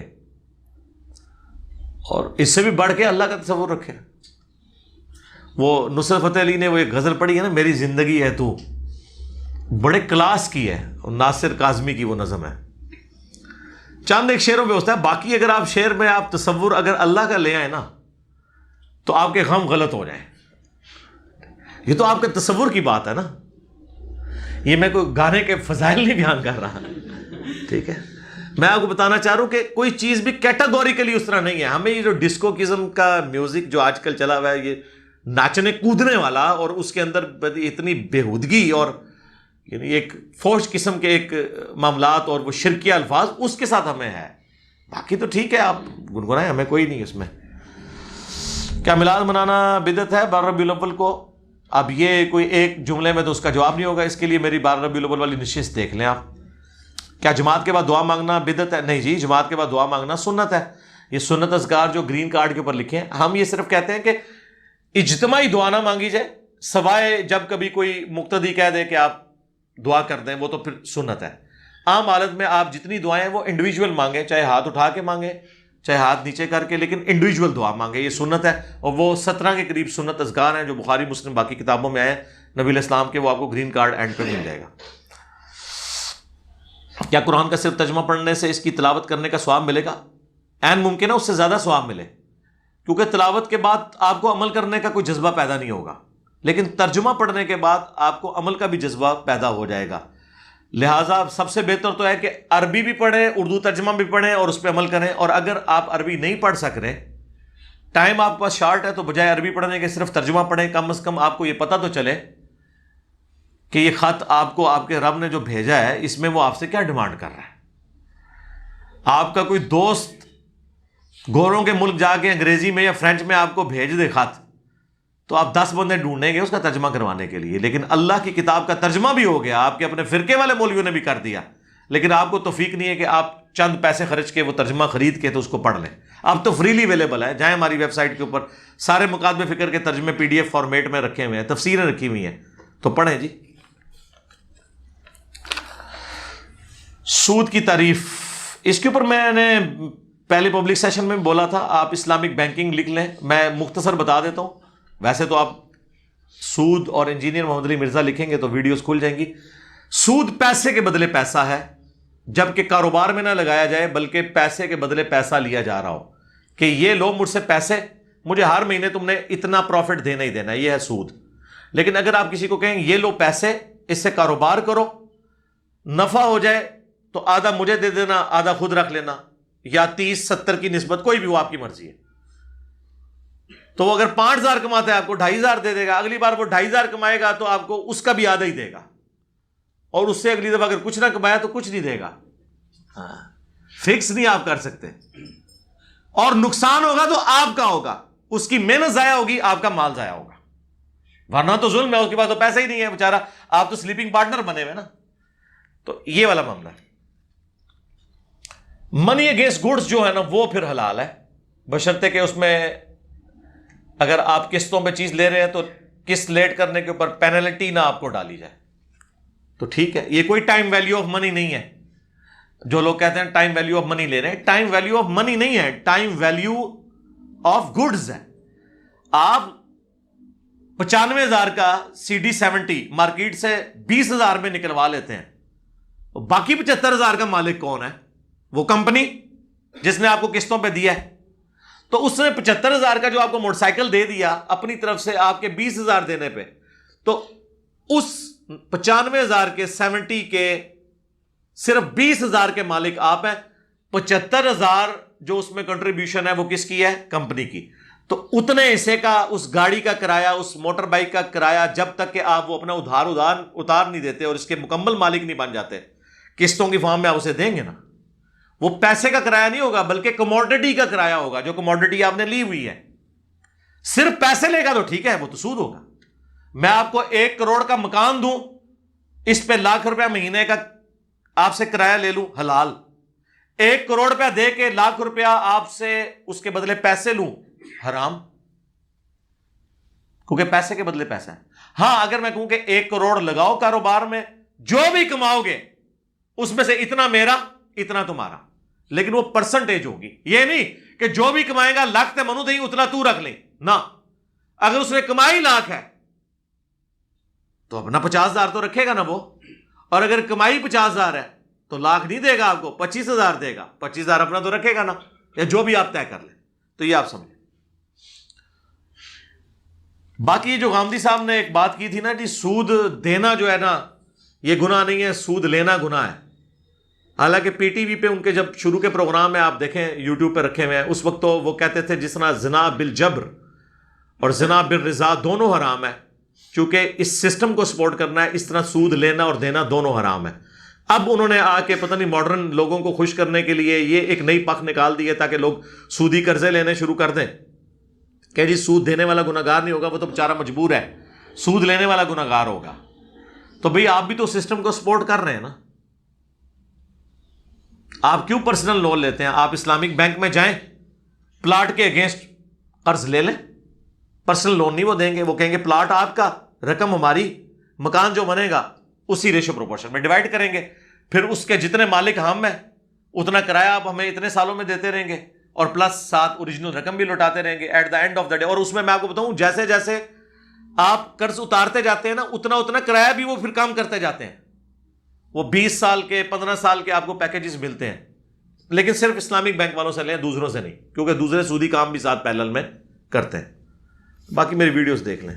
[SPEAKER 1] اور اس سے بھی بڑھ کے اللہ کا تصور رکھے. وہ نصرت فتح علی نے وہ ایک غزل پڑھی ہے نا، میری زندگی ہے تو، بڑے کلاس کی ہے، ناصر کاظمی کی وہ نظم ہے. چند ایک شعروں پہ ہوتا ہے. باقی اگر آپ شعر میں آپ تصور اگر اللہ کا لے آئے نا تو آپ کے غم غلط ہو جائیں. یہ تو آپ کے تصور کی بات ہے نا، یہ میں کوئی گانے کے فضائل نہیں بیان کر رہا. ٹھیک ہے. میں آپ کو بتانا چاہ رہا ہوں کہ کوئی چیز بھی کیٹاگوریکلی اس طرح نہیں ہے. ہمیں یہ جو ڈسکو قسم کا میوزک جو آج کل چلا ہوا ہے، یہ ناچنے کودنے والا، اور اس کے اندر اتنی بےہودگی اور یعنی ایک فوش قسم کے ایک معاملات اور وہ شرکیہ الفاظ، اس کے ساتھ ہمیں ہے. باقی تو ٹھیک ہے آپ گنگنائیں، ہمیں کوئی نہیں اس میں. کیا میلاد منانا بدعت ہے 12 ربیع الاول کو؟ اب یہ کوئی ایک جملے میں تو اس کا جواب نہیں ہوگا. اس کے لیے میری 12 ربیع الاول والی نشست دیکھ لیں آپ. کیا جماعت کے بعد دعا مانگنا بدعت ہے؟ نہیں جی، جماعت کے بعد دعا مانگنا سنت ہے. یہ سنت اذکار جو گرین کارڈ کے اوپر لکھے ہیں، ہم یہ صرف کہتے ہیں کہ اجتماعی دعا نہ مانگی جائے، سوائے جب کبھی کوئی مقتدی کہہ دے کہ آپ دعا کر دیں، وہ تو پھر سنت ہے. عام حالت میں آپ جتنی دعائیں ہیں وہ انڈیویجول مانگیں، چاہے ہاتھ اٹھا کے مانگیں چاہے ہاتھ نیچے کر کے، لیکن انڈیویجول دعا مانگے، یہ سنت ہے. اور وہ 17 کے قریب سنت اذکار ہیں جو بخاری مسلم باقی کتابوں میں آئے ہیں نبی علیہ السلام کے، وہ آپ کو گرین کارڈ اینڈ پہ مل جائے گا. کیا قرآن کا صرف ترجمہ پڑھنے سے اس کی تلاوت کرنے کا ثواب ملے گا؟ عین ممکن ہے اس سے زیادہ ثواب ملے، کیونکہ تلاوت کے بعد آپ کو عمل کرنے کا کوئی جذبہ پیدا نہیں ہوگا، لیکن ترجمہ پڑھنے کے بعد آپ کو عمل کا بھی جذبہ پیدا ہو جائے گا. لہٰذا سب سے بہتر تو ہے کہ عربی بھی پڑھیں، اردو ترجمہ بھی پڑھیں اور اس پہ عمل کریں. اور اگر آپ عربی نہیں پڑھ سک رہے، ٹائم آپ کے پاس شارٹ ہے، تو بجائے عربی پڑھنے کے صرف ترجمہ پڑھیں. کم از کم آپ کو یہ پتہ تو چلے کہ یہ خط آپ کو آپ کے رب نے جو بھیجا ہے اس میں وہ آپ سے کیا ڈیمانڈ کر رہا ہے. آپ کا کوئی دوست گوروں کے ملک جا کے انگریزی میں یا فرینچ میں آپ کو بھیج دے خط، تو آپ 10 بندے ڈھونڈیں گے اس کا ترجمہ کروانے کے لیے. لیکن اللہ کی کتاب کا ترجمہ بھی ہو گیا، آپ کے اپنے فرقے والے مولویوں نے بھی کر دیا، لیکن آپ کو توفیق نہیں ہے کہ آپ چند پیسے خرچ کے وہ ترجمہ خرید کے تو اس کو پڑھ لیں. اب تو فریلی اویلیبل ہے، جائیں ہماری ویب سائٹ کے اوپر، سارے مکاتب فکر کے ترجمے PDF فارمیٹ میں رکھے ہوئے ہیں، تفسیریں رکھی ہوئی ہیں، تو پڑھیں جی. سود کی تعریف، اس کے اوپر میں نے پہلے پبلک سیشن میں بولا تھا، آپ اسلامک بینکنگ لکھ لیں. میں مختصر بتا دیتا ہوں، ویسے تو آپ سود اور انجینئر محمد علی مرزا لکھیں گے تو ویڈیوز کھل جائیں گی. سود پیسے کے بدلے پیسہ ہے، جبکہ کاروبار میں نہ لگایا جائے بلکہ پیسے کے بدلے پیسہ لیا جا رہا ہو کہ یہ لو مجھ سے پیسے، مجھے ہر مہینے تم نے اتنا پروفٹ دینا ہی دینا، یہ ہے سود. لیکن اگر آپ کسی کو کہیں یہ لو پیسے، اس سے کاروبار کرو، نفع ہو جائے تو آدھا مجھے دے دینا، آدھا خود رکھ لینا، یا 30-70 کی نسبت، کوئی بھی وہ آپ کی مرضی ہے. تو وہ اگر 5,000 کماتا ہے آپ کو 2,500 دے دے گا، اگلی بار وہ 2,500 کمائے گا تو آپ کو اس کا بھی آدھا ہی دے گا، اور اس سے اگلی دفعہ اگر کچھ نہ کمایا تو کچھ نہیں دے گا. فکس نہیں آپ کر سکتے، اور نقصان ہوگا تو آپ کا ہوگا، اس کی محنت ضائع ہوگی، آپ کا مال ضائع ہوگا. ورنہ تو ظلم ہے، اس کے پاس تو پیسہ ہی نہیں ہے بیچارہ، آپ تو سلیپنگ پارٹنر بنے ہوئے نا. تو یہ والا معاملہ ہے. منی اگینسٹ گڈس جو ہے نا وہ پھر حلال ہے، بشرطے کہ اس میں اگر آپ قسطوں پہ چیز لے رہے ہیں تو قسط لیٹ کرنے کے اوپر پینلٹی نہ آپ کو ڈالی جائے تو ٹھیک ہے. یہ کوئی ٹائم ویلیو آف منی نہیں ہے. جو لوگ کہتے ہیں ٹائم ویلیو آف منی لے رہے ہیں، ٹائم ویلیو آف منی نہیں ہے، ٹائم ویلیو آف گڈز ہے. آپ 95,000 کا CD70 مارکیٹ سے 20,000 میں نکلوا لیتے ہیں، باقی 75,000 کا مالک کون ہے؟ وہ کمپنی جس نے آپ کو قسطوں پہ دیا ہے. تو اس نے 75,000 کا جو آپ کو موٹر سائیکل دے دیا اپنی طرف سے آپ کے 20,000 دینے پہ، تو اس 95,000 کے 70 کے صرف 20,000 کے مالک آپ ہیں. 75,000 جو اس میں کنٹریبیوشن ہے وہ کس کی ہے؟ کمپنی کی. تو اتنے حصے کا اس گاڑی کا کرایہ، اس موٹر بائک کا کرایہ، جب تک کہ آپ وہ اپنا ادھار نہیں دیتے اور اس کے مکمل مالک نہیں بن جاتے، قسطوں کی فارم میں آپ اسے دیں گے نا، وہ پیسے کا کرایہ نہیں ہوگا بلکہ کموڈٹی کا کرایہ ہوگا، جو کموڈٹی آپ نے لی ہوئی ہے. صرف پیسے لے گا تو ٹھیک ہے، وہ تو سود ہوگا. میں آپ کو 1 کروڑ کا مکان دوں، اس پہ ₹1,00,000 مہینے کا آپ سے کرایہ لے لوں، حلال. 1 کروڑ روپیہ دے کے ₹1,00,000 آپ سے اس کے بدلے پیسے لوں، حرام، کیونکہ پیسے کے بدلے پیسہ ہے. ہاں اگر میں کہوں کہ 1 کروڑ لگاؤ کاروبار میں، جو بھی کماؤ گے اس میں سے اتنا میرا اتنا تمہارا، لیکن وہ پرسنٹیج ہوگی. یہ نہیں کہ جو بھی کمائے گا لاکھ تے منو دیں اتنا تو رکھ لیں، نہ. اگر اس نے کمائی لاکھ ہے تو اپنا 50,000 تو رکھے گا نا وہ، اور اگر کمائی 50,000 ہے تو $1,00,000 نہیں دے گا آپ کو، 25,000 دے گا. 25,000 اپنا تو رکھے گا نا، یا جو بھی آپ طے کر لیں. تو یہ آپ سمجھیں. باقی جو غامدی صاحب نے ایک بات کی تھی نا جی، سود دینا جو ہے نا یہ گناہ نہیں ہے، سود لینا گناہ ہے. حالانکہ پی ٹی وی پہ ان کے جب شروع کے پروگرام میں آپ دیکھیں یوٹیوب پہ رکھے ہوئے ہیں، اس وقت تو وہ کہتے تھے جس طرح زنا بالجبر اور زنا بالرضا دونوں حرام ہے، چونکہ اس سسٹم کو سپورٹ کرنا ہے، اس طرح سود لینا اور دینا دونوں حرام ہے. اب انہوں نے آ کے پتہ نہیں ماڈرن لوگوں کو خوش کرنے کے لیے یہ ایک نئی پک نکال دی ہے تاکہ لوگ سودی قرضے لینے شروع کر دیں کہ جی سود دینے والا گناہگار نہیں ہوگا، وہ تو بیچارہ مجبور ہے، سود لینے والا گناہگار ہوگا. تو بھئی آپ بھی تو سسٹم کو سپورٹ کر رہے ہیں نا. آپ کیوں پرسنل لون لیتے ہیں؟ آپ اسلامک بینک میں جائیں، پلاٹ کے اگینسٹ قرض لے لیں. پرسنل لون نہیں وہ دیں گے، وہ کہیں گے پلاٹ آپ کا، رقم ہماری، مکان جو بنے گا اسی ریشو پروپورشن میں ڈیوائڈ کریں گے، پھر اس کے جتنے مالک ہم ہیں اتنا کرایہ آپ ہمیں اتنے سالوں میں دیتے رہیں گے، اور پلس ساتھ اوریجنل رقم بھی لوٹاتے رہیں گے at the end of the day. اور اس میں آپ کو بتاؤں جیسے جیسے آپ قرض اتارتے جاتے ہیں نا اتنا اتنا کرایہ بھی وہ پھر کام کرتے جاتے ہیں. وہ 20 سال کے 15 سال کے آپ کو پیکیجز ملتے ہیں، لیکن صرف اسلامک بینک والوں سے لیں، دوسروں سے نہیں، کیونکہ دوسرے سودی کام بھی ساتھ پیرلل میں کرتے ہیں. باقی میری ویڈیوز دیکھ لیں.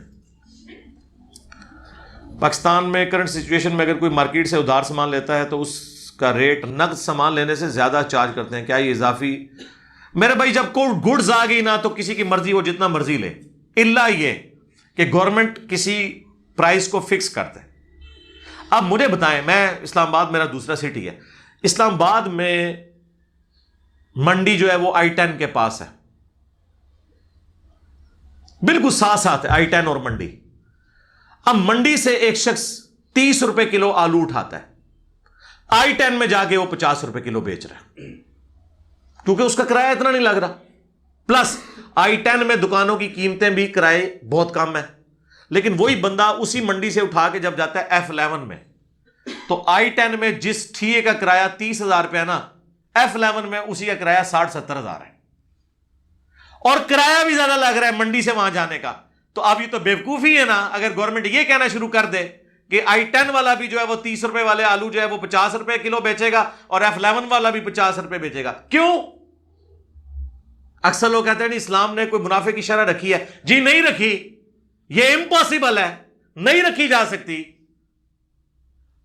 [SPEAKER 1] پاکستان میں کرنٹ سچویشن میں اگر کوئی مارکیٹ سے ادھار سامان لیتا ہے تو اس کا ریٹ نقد سامان لینے سے زیادہ چارج کرتے ہیں. کیا یہ اضافی؟ میرے بھائی جب کوئی گڈز آ گئی نا تو کسی کی مرضی وہ جتنا مرضی لے، الا یہ کہ گورنمنٹ کسی پرائز کو فکس کرتے. اب مجھے بتائیں، میں اسلام آباد میرا دوسرا سٹی ہے، اسلام آباد میں منڈی جو ہے وہ I-10 کے پاس ہے، بالکل ساتھ ساتھ ہے I-10 اور منڈی. اب منڈی سے ایک شخص 30 روپے کلو آلو اٹھاتا ہے، I-10 میں جا کے وہ 50 روپے کلو بیچ رہا ہے، کیونکہ اس کا کرایہ اتنا نہیں لگ رہا. پلس I-10 میں دکانوں کی قیمتیں بھی کرائے بہت کم ہے. لیکن وہی بندہ اسی منڈی سے اٹھا کے جب جاتا ہے F11 میں، تو I-10 میں جس ٹھیے کا کرایہ 30,000 روپے نا، F11 میں اسی کا کرایہ 60-70 ہزار ہے، اور کرایہ بھی زیادہ لگ رہا ہے منڈی سے وہاں جانے کا. تو اب یہ تو بیوقوفی ہے نا اگر گورنمنٹ یہ کہنا شروع کر دے کہ i10 والا بھی جو ہے وہ 30 روپے والے آلو جو ہے وہ 50 روپے کلو بیچے گا اور F11 والا بھی 50 روپے بیچے گا. کیوں؟ اکثر لوگ کہتے ہیں نہیں اسلام نے کوئی منافع کی شرح رکھی ہے. جی نہیں رکھی, یہ امپاسبل ہے, نہیں رکھی جا سکتی.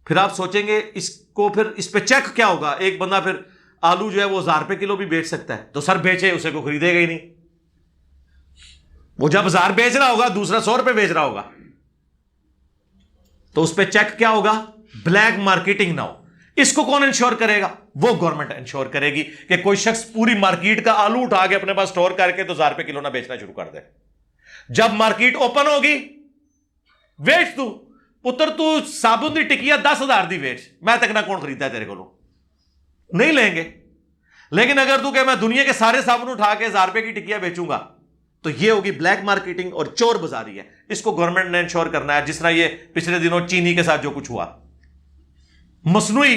[SPEAKER 1] پھر آپ سوچیں گے اس کو پھر اس پہ چیک کیا ہوگا؟ ایک بندہ پھر آلو جو ہے وہ 1000 روپے کلو بھی بیچ سکتا ہے, تو سر بیچے, اسے کو خریدے گا ہی نہیں. وہ جب 1000 بیچ رہا ہوگا دوسرا 100 روپے بیچ رہا ہوگا, تو اس پہ چیک کیا ہوگا؟ بلیک مارکیٹنگ نہ ہو. اس کو کون انشور کرے گا؟ وہ گورنمنٹ انشور کرے گی کہ کوئی شخص پوری مارکیٹ کا آلو اٹھا کے اپنے پاس سٹور کر کے تو 1000 روپے کلو نہ بیچنا شروع کر دے. جب مارکیٹ اوپن ہوگی بیچ تو پتر تو صابن دی ٹکیا 10,000 دی بیچ, میں تک نہ کون خریدتا ہے تیرے کو, نہیں لیں گے. لیکن اگر تو کہ میں دنیا کے سارے صابن اٹھا کے 1000 روپے کی ٹکیا بیچوں گا تو یہ ہوگی بلیک مارکیٹنگ اور چور بازاری ہے. اس کو گورنمنٹ نے انشور کرنا ہے, جس طرح یہ پچھلے دنوں چینی کے ساتھ جو کچھ ہوا, مصنوعی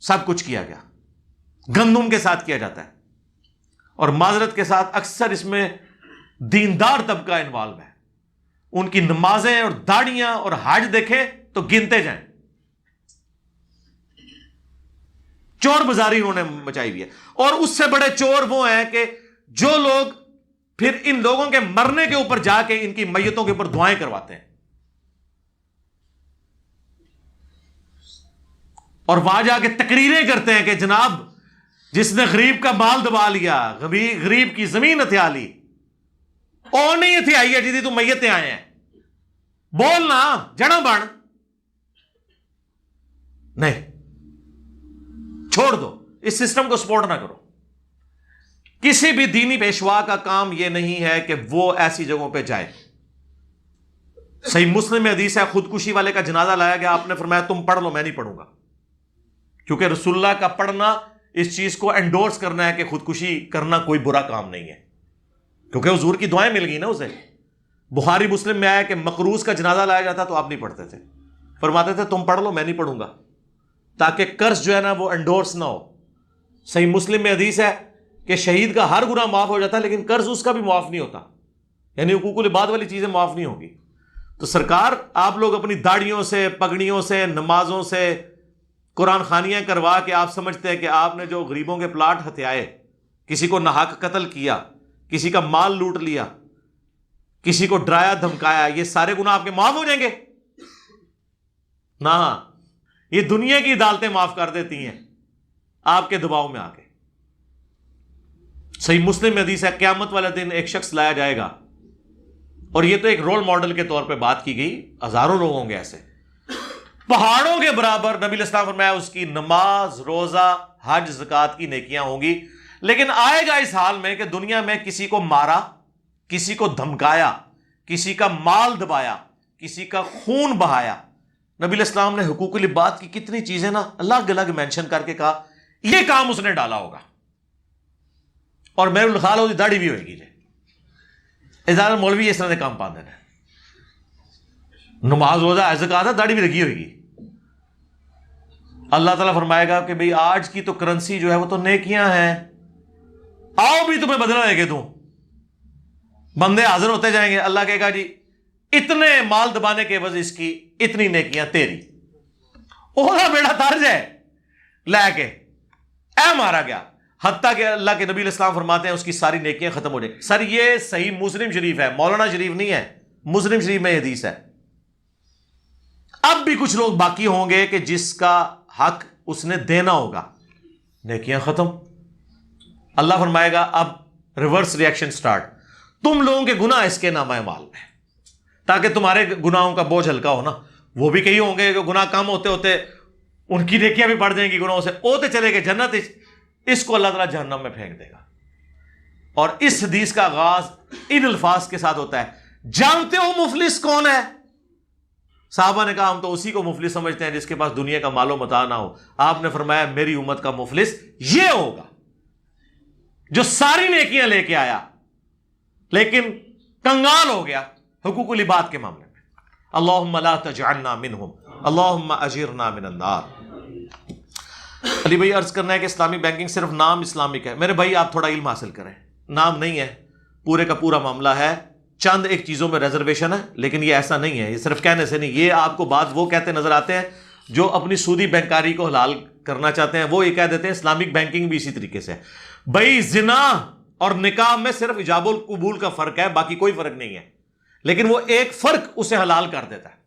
[SPEAKER 1] سب کچھ کیا گیا, گندم کے ساتھ کیا جاتا ہے. اور معذرت کے ساتھ اکثر اس میں دیندار طبقہ انوالو ہے. ان کی نمازیں اور داڑیاں اور حج دیکھیں تو گنتے جائیں. چور بازاری انہوں نے مچائی ہوئی ہے. اور اس سے بڑے چور وہ ہیں کہ جو لوگ پھر ان لوگوں کے مرنے کے اوپر جا کے ان کی میتوں کے اوپر دعائیں کرواتے ہیں, اور وہاں جا کے تقریریں کرتے ہیں کہ جناب جس نے غریب کا مال دبا لیا, غریب کی زمین ہتھیا لی, اور نہیں ہتھیائی ہے جی تو میتیں آئے ہیں, بولنا جڑا بن, نہیں, چھوڑ دو, اس سسٹم کو سپورٹ نہ کرو. کسی بھی دینی پیشوا کا کام یہ نہیں ہے کہ وہ ایسی جگہوں پہ جائے. صحیح مسلم میں حدیث ہے, خودکشی والے کا جنازہ لایا گیا, آپ نے فرمایا تم پڑھ لو, میں نہیں پڑھوں گا, کیونکہ رسول اللہ کا پڑھنا اس چیز کو انڈورس کرنا ہے کہ خودکشی کرنا کوئی برا کام نہیں ہے, کیونکہ حضور کی دعائیں مل گئی نا اسے. بخاری مسلم میں آیا کہ مقروض کا جنازہ لایا جاتا تو آپ نہیں پڑھتے تھے, فرماتے تھے تم پڑھ لو, میں نہیں پڑھوں گا, تاکہ قرض جو ہے نا وہ انڈورس نہ ہو. صحیح مسلم میں حدیث ہے کہ شہید کا ہر گناہ معاف ہو جاتا ہے لیکن قرض اس کا بھی معاف نہیں ہوتا, یعنی حقوق العباد والی چیزیں معاف نہیں ہوگی. تو سرکار آپ لوگ اپنی داڑیوں سے, پگڑیوں سے, نمازوں سے, قرآن خوانیاں کروا کے آپ سمجھتے ہیں کہ آپ نے جو غریبوں کے پلاٹ ہتھیائے, کسی کو ناحق قتل کیا, کسی کا مال لوٹ لیا, کسی کو ڈرایا دھمکایا, یہ سارے گناہ آپ کے معاف ہو جائیں گے؟ نہ, یہ دنیا کی عدالتیں معاف کر دیتی ہیں آپ کے دباؤ میں آ کے. صحیح مسلم میں حدیث ہے قیامت والے دن ایک شخص لایا جائے گا, اور یہ تو ایک رول ماڈل کے طور پہ بات کی گئی, ہزاروں لوگ ہوں گے ایسے, پہاڑوں کے برابر. نبی علیہ السلام فرمایا اس کی نماز, روزہ, حج, زکات کی نیکیاں ہوں گی, لیکن آئے گا اس حال میں کہ دنیا میں کسی کو مارا, کسی کو دھمکایا, کسی کا مال دبایا, کسی کا خون بہایا. نبی علیہ السلام نے حقوق العباد کی کتنی چیزیں نا الگ الگ مینشن کر کے کہا یہ کام اس نے ڈالا ہوگا, اور میرے الخال ہوتی داڑھی بھی ہوئے گی جی, ازار مولوی اس طرح کے کام پاندے ہیں, نماز روزہ ایسے کہا تھا داڑھی بھی لگی ہوئے گی. اللہ تعالیٰ فرمائے گا کہ بھئی آج کی تو کرنسی جو ہے وہ تو نیکیاں ہیں, آؤ بھی تمہیں بدلہ لے کے دوں. بندے حاضر ہوتے جائیں گے, اللہ کہے گا جی اتنے مال دبانے کے عوض اس کی اتنی نیکیاں تیری. اوہ بیڑا ترج ہے لے کے اے مارا گیا, حتیٰ کہ اللہ کے نبی علیہ السلام فرماتے ہیں اس کی ساری نیکیاں ختم ہو جائیں. سر یہ صحیح مسلم شریف ہے, مولانا شریف نہیں ہے, مسلم شریف میں حدیث ہے. اب بھی کچھ لوگ باقی ہوں گے کہ جس کا حق اس نے دینا ہوگا, نیکیاں ختم. اللہ فرمائے گا اب ریورس ریئیکشن سٹارٹ, تم لوگوں کے گناہ اس کے نامہ اعمال میں, تاکہ تمہارے گناہوں کا بوجھ ہلکا ہو نا. وہ بھی کئی ہوں گے کہ گناہ کم ہوتے ہوتے ان کی نیکیاں بھی بڑھ جائیں گی, گناہوں سے ہوتے چلے گئے جنت, اس کو اللہ تعالیٰ جہنم میں پھینک دے گا. اور اس حدیث کا آغاز ان الفاظ کے ساتھ ہوتا ہے, جانتے ہو مفلس کون ہے؟ صحابہ نے کہا ہم تو اسی کو مفلس سمجھتے ہیں جس کے پاس دنیا کا مال و متاع نہ ہو. آپ نے فرمایا میری امت کا مفلس یہ ہوگا جو ساری نیکیاں لے کے آیا لیکن کنگال ہو گیا حقوق العباد کے معاملے میں. اللہم لا تجعلنا منہم, اللہم اجرنا من النار. علی بھائی عرض کرنا ہے کہ اسلامی بینکنگ صرف نام اسلامک ہے. میرے بھائی آپ تھوڑا علم حاصل کریں, نام نہیں ہے, پورے کا پورا معاملہ ہے چند ایک چیزوں میں ریزرویشن ہے، لیکن یہ ایسا نہیں ہے، یہ صرف کہنے سے نہیں، یہ آپ کو بات وہ کہتے نظر آتے ہیں جو اپنی سودی بینکاری کو حلال کرنا چاہتے ہیں، وہ یہ کہہ دیتے ہیں اسلامک بینکنگ بھی اسی طریقے سے۔ بھائی زنا اور نکاح میں صرف ایجاب القبول کا فرق ہے، باقی کوئی فرق نہیں ہے، لیکن وہ ایک فرق اسے حلال کر دیتا ہے۔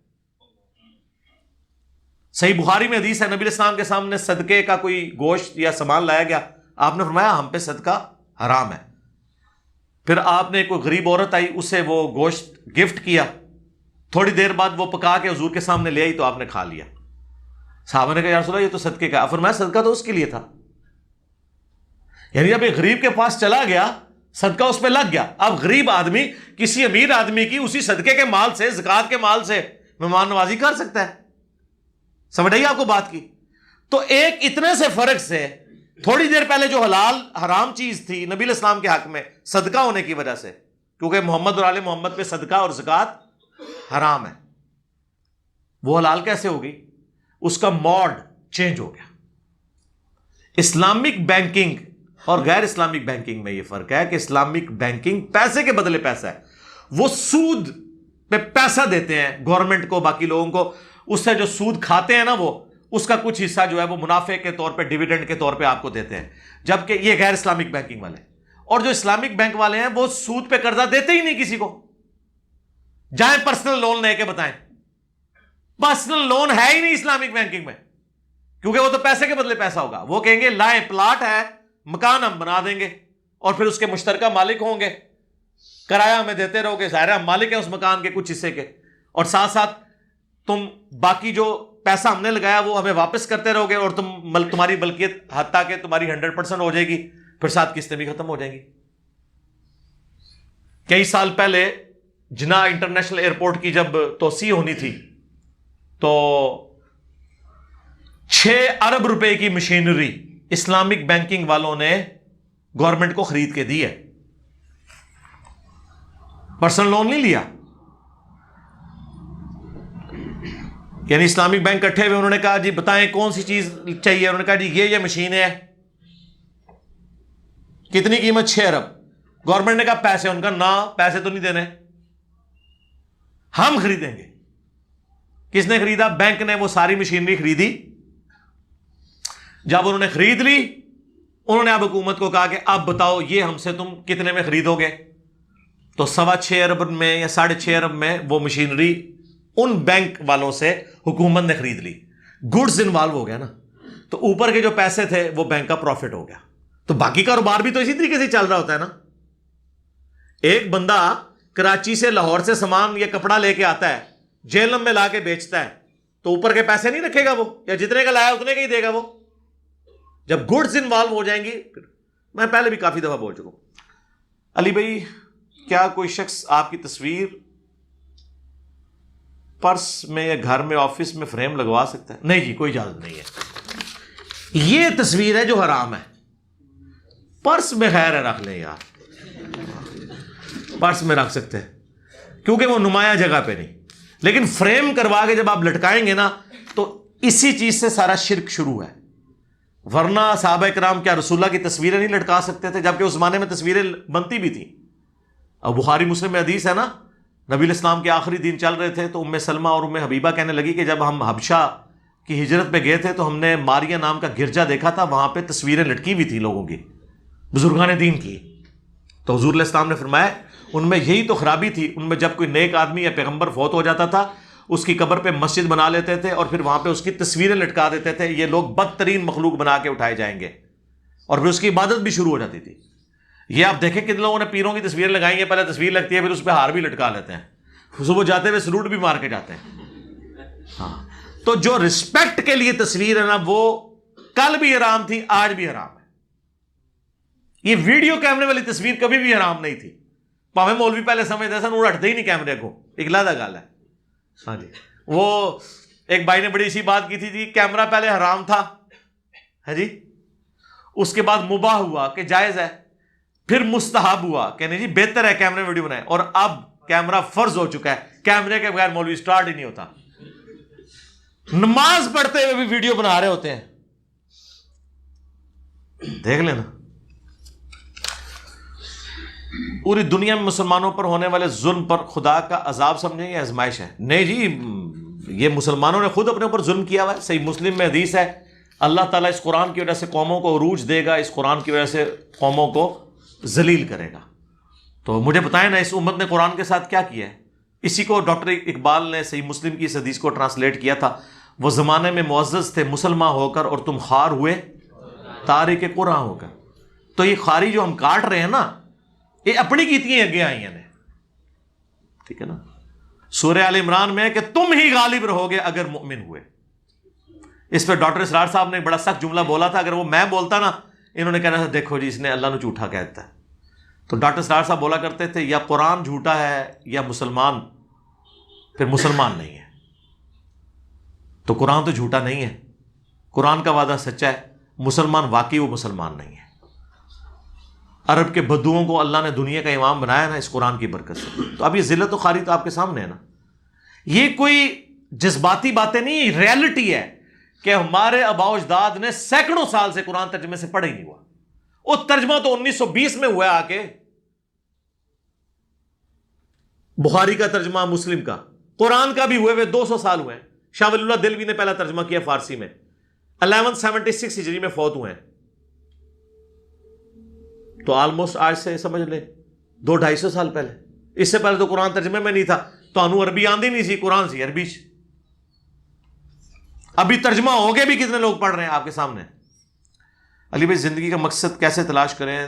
[SPEAKER 1] صحیح بخاری میں حدیث ہے، نبی علیہ السلام کے سامنے صدقے کا کوئی گوشت یا سامان لایا گیا، آپ نے فرمایا ہم پہ صدقہ حرام ہے۔ پھر آپ نے کوئی غریب عورت آئی، اسے وہ گوشت گفٹ کیا، تھوڑی دیر بعد وہ پکا کے حضور کے سامنے لے آئی تو آپ نے کھا لیا۔ صحابہ نے کہا یا رسول اللہ یہ تو صدقے کا، فرمایا صدقہ تو اس کے لیے تھا، یعنی جب ایک غریب کے پاس چلا گیا صدقہ اس پہ لگ گیا، اب غریب آدمی کسی امیر آدمی کی اسی صدقے کے مال سے، زکوٰۃ کے مال سے مہمان نوازی کر سکتا ہے۔ سمجھ آئی آپ کو بات کی؟ تو ایک اتنے سے فرق سے تھوڑی دیر پہلے جو حلال حرام چیز تھی نبی علیہ السلام کے حق میں صدقہ ہونے کی وجہ سے، کیونکہ محمد اور آل محمد پہ صدقہ اور زکوٰۃ حرام ہے، وہ حلال کیسے ہوگی؟ اس کا موڈ چینج ہو گیا۔ اسلامک بینکنگ اور غیر اسلامک بینکنگ میں یہ فرق ہے کہ اسلامک بینکنگ پیسے کے بدلے پیسہ ہے، وہ سود پہ پیسہ دیتے ہیں گورنمنٹ کو، باقی لوگوں کو، اس سے جو سود کھاتے ہیں نا وہ اس کا کچھ حصہ جو ہے وہ منافع کے طور پہ ڈیویڈنڈ کے طور پہ آپ کو دیتے ہیں، جبکہ یہ غیر اسلامک بینکنگ والے، اور جو اسلامک بینک والے ہیں وہ سود پہ قرضہ دیتے ہی نہیں کسی کو۔ جائیں پرسنل لون لے کے بتائیں، پرسنل لون ہے ہی نہیں اسلامک بینکنگ میں، کیونکہ وہ تو پیسے کے بدلے پیسہ ہوگا۔ وہ کہیں گے لائیں پلاٹ ہے، مکان ہم بنا دیں گے، اور پھر اس کے مشترکہ مالک ہوں گے، کرایہ ہمیں دیتے رہو گے، ظاہر ہم مالک ہیں اس مکان کے کچھ حصے کے، اور ساتھ ساتھ تم باقی جو پیسہ ہم نے لگایا وہ ہمیں واپس کرتے رہو گے، اور تمہاری ملکیت حتیٰ کہ تمہاری 100% ہو جائے گی، پھر ساتھ قسطیں بھی ختم ہو جائیں گی۔ کئی سال پہلے جناح انٹرنیشنل ایئرپورٹ کی جب توسیع ہونی تھی تو 6 ارب روپے کی مشینری اسلامک بینکنگ والوں نے گورنمنٹ کو خرید کے دی ہے، پرسنل لون نہیں لیا، یعنی اسلامک بینک کٹھے ہوئے، انہوں نے کہا جی بتائیں کون سی چیز چاہیے، انہوں نے کہا جی یہ مشین ہے، کتنی قیمت؟ 6 ارب۔ گورنمنٹ نے کہا پیسے، ان کا نہ پیسے تو نہیں دینے، ہم خریدیں گے۔ کس نے خریدا؟ بینک نے وہ ساری مشینری خریدی۔ جب انہوں نے خرید لی، انہوں نے اب حکومت کو کہا کہ اب بتاؤ یہ ہم سے تم کتنے میں خریدو گے؟ تو 6.25 ارب میں یا 6.5 ارب میں وہ مشینری ان بینک والوں سے حکومت نے خرید لی۔ گڈز انوالو ہو گیا نا، تو اوپر کے جو پیسے تھے وہ بینک کا پروفٹ ہو گیا۔ تو باقی کاروبار بھی تو اسی طریقے سے چل رہا ہوتا ہے نا۔ ایک بندہ کراچی سے لاہور سے سامان یا کپڑا لے کے آتا ہے، جیلم میں لا کے بیچتا ہے، تو اوپر کے پیسے نہیں رکھے گا وہ، یا جتنے کا لایا اتنے کا ہی دے گا وہ۔ جب گڈز انوالو ہو جائیں گی، میں پہلے بھی کافی دفعہ بول چکا ہوں۔ علی بھائی کیا کوئی شخص آپ کی تصویر پرس میں یا گھر میں آفس میں فریم لگوا سکتا ہے؟ نہیں جی، کوئی اجازت نہیں ہے، یہ تصویر ہے جو حرام ہے۔ پرس میں خیر ہے رکھ لیں یار، پرس میں رکھ سکتے ہیں کیونکہ وہ نمایاں جگہ پہ نہیں، لیکن فریم کروا کے جب آپ لٹکائیں گے نا تو اسی چیز سے سارا شرک شروع ہے۔ ورنہ صحابہ کرام کیا رسول اللہ کی تصویریں نہیں لٹکا سکتے تھے؟ جبکہ اس زمانے میں تصویریں بنتی بھی تھیں۔ اب بخاری مسلم میں حدیث ہے نا، نبی علیہ السلام کے آخری دن چل رہے تھے تو ام سلمہ اور ام حبیبہ کہنے لگی کہ جب ہم حبشہ کی ہجرت پہ گئے تھے تو ہم نے ماریا نام کا گرجا دیکھا تھا، وہاں پہ تصویریں لٹکی ہوئی تھی لوگوں کی، بزرگان دین کی۔ تو حضور علیہ السلام نے فرمایا ان میں یہی تو خرابی تھی، ان میں جب کوئی نیک آدمی یا پیغمبر فوت ہو جاتا تھا اس کی قبر پہ مسجد بنا لیتے تھے اور پھر وہاں پہ اس کی تصویریں لٹکا دیتے تھے، یہ لوگ بدترین مخلوق بنا کے اٹھائے جائیں گے، اور پھر اس کی عبادت بھی شروع ہو جاتی تھی۔ یہ آپ دیکھیں کتنے لوگوں نے پیروں کی تصویریں لگائی ہیں، پہلے تصویر لگتی ہے پھر اس پہ ہار بھی لٹکا لیتے ہیں، صبح جاتے ہوئے سلوٹ بھی مار کے جاتے ہیں۔ ہاں، تو جو رسپیکٹ کے لیے تصویر ہے نا وہ کل بھی حرام تھی، آج بھی حرام ہے۔ یہ ویڈیو کیمرے والی تصویر کبھی بھی حرام نہیں تھی، پاویں مولوی پہلے سمجھتے سن وہ ہٹتے ہی نہیں کیمرے کو، ایک علیحدہ گل ہے۔ ہاں جی، وہ ایک بھائی نے بڑی سی بات کی تھی جی، کیمرہ پہلے حرام تھا ہے جی، اس کے بعد مباح ہوا کہ جائز ہے، پھر مستحب ہوا کہ نہیں جی بہتر ہے کیمرے ویڈیو بنائے، اور اب کیمرہ فرض ہو چکا ہے، کیمرے کے بغیر مولوی سٹارٹ ہی نہیں ہوتا، نماز پڑھتے ہوئے بھی ویڈیو بنا رہے ہوتے ہیں، دیکھ لینا۔ پوری دنیا میں مسلمانوں پر ہونے والے ظلم پر خدا کا عذاب سمجھیں یہ آزمائش ہے؟ نہیں جی، یہ مسلمانوں نے خود اپنے اوپر ظلم کیا ہوا ہے۔ صحیح مسلم میں حدیث ہے، اللہ تعالیٰ اس قرآن کی وجہ سے قوموں کو عروج دے گا، اس قرآن کی وجہ سے قوموں کو ذلیل کرے گا۔ تو مجھے بتائیں نا، اس امت نے قرآن کے ساتھ کیا کیا ہے؟ اسی کو ڈاکٹر اقبال نے صحیح مسلم کی اس حدیث کو ٹرانسلیٹ کیا تھا، وہ زمانے میں معزز تھے مسلمان ہو کر اور تم خار ہوئے تارک قرآن ہو کر۔ تو یہ خاری جو ہم کاٹ رہے ہیں نا، یہ اپنی کیتیاں اگے آئی ہیں، ٹھیک ہے نا۔ سورہ آل عمران میں کہ تم ہی غالب رہو گے اگر مؤمن ہوئے، اس پہ ڈاکٹر اسرار صاحب نے بڑا سخت جملہ بولا تھا، اگر وہ میں بولتا نا، انہوں نے کہنا تھا دیکھو جی اس نے اللہ نے جھوٹا کہتا ہے۔ تو ڈاکٹر اسرار صاحب بولا کرتے تھے یا قرآن جھوٹا ہے یا مسلمان پھر مسلمان نہیں ہے۔ تو قرآن تو جھوٹا نہیں ہے، قرآن کا وعدہ سچا ہے، مسلمان واقعی وہ مسلمان نہیں ہے۔ عرب کے بدوؤں کو اللہ نے دنیا کا امام بنایا نا اس قرآن کی برکت سے۔ تو اب یہ ذلت و خواری تو آپ کے سامنے ہے نا، یہ کوئی جذباتی باتیں نہیں، ریالٹی ہے کہ ہمارے آباء و اجداد نے سینکڑوں سال سے قرآن ترجمے سے پڑھا ہی نہیں ہوا۔ وہ ترجمہ تو 1920 میں ہوا ہے، آ کے بخاری کا ترجمہ، مسلم کا، قرآن کا بھی ہوئے 200 سال ہوئے ہیں۔ شاہ ولی اللہ دہلوی نے پہلا ترجمہ کیا فارسی میں، 1176 ہجری میں فوت ہوئے ہیں۔ تو آلموسٹ آج سے سمجھ لیں 200-250 سال پہلے۔ اس سے پہلے تو قرآن ترجمے میں نہیں تھا، تو انو عربی آندھی نہیں سی، قرآن سی عربی۔ ابھی ترجمہ ہو گئے بھی کتنے لوگ پڑھ رہے ہیں آپ کے سامنے۔ علی بھائی، زندگی کا مقصد کیسے تلاش کریں؟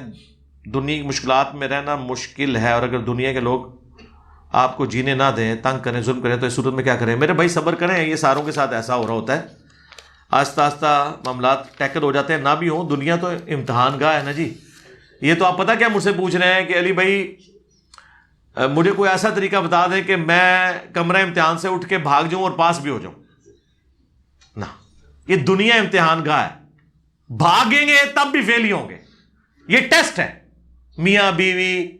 [SPEAKER 1] دنیا کی مشکلات میں رہنا مشکل ہے، اور اگر دنیا کے لوگ آپ کو جینے نہ دیں، تنگ کریں، ظلم کریں، تو اس صورت میں کیا کریں؟ میرے بھائی صبر کریں، یہ ساروں کے ساتھ ایسا ہو رہا ہوتا ہے، آہستہ آہستہ معاملات ٹیکل ہو جاتے ہیں، نہ بھی ہوں، دنیا تو امتحان گاہ ہے نا جی۔ یہ تو آپ پتہ کیا مجھ سے پوچھ رہے ہیں کہ علی بھائی مجھے کوئی ایسا طریقہ بتا دیں کہ میں کمرہ امتحان سے اٹھ کے بھاگ جاؤں اور پاس بھی ہو جاؤں۔ نہ، یہ دنیا امتحان گاہ ہے، بھاگیں گے تب بھی فیل ہی ہوں گے۔ یہ ٹیسٹ ہے، میاں بیوی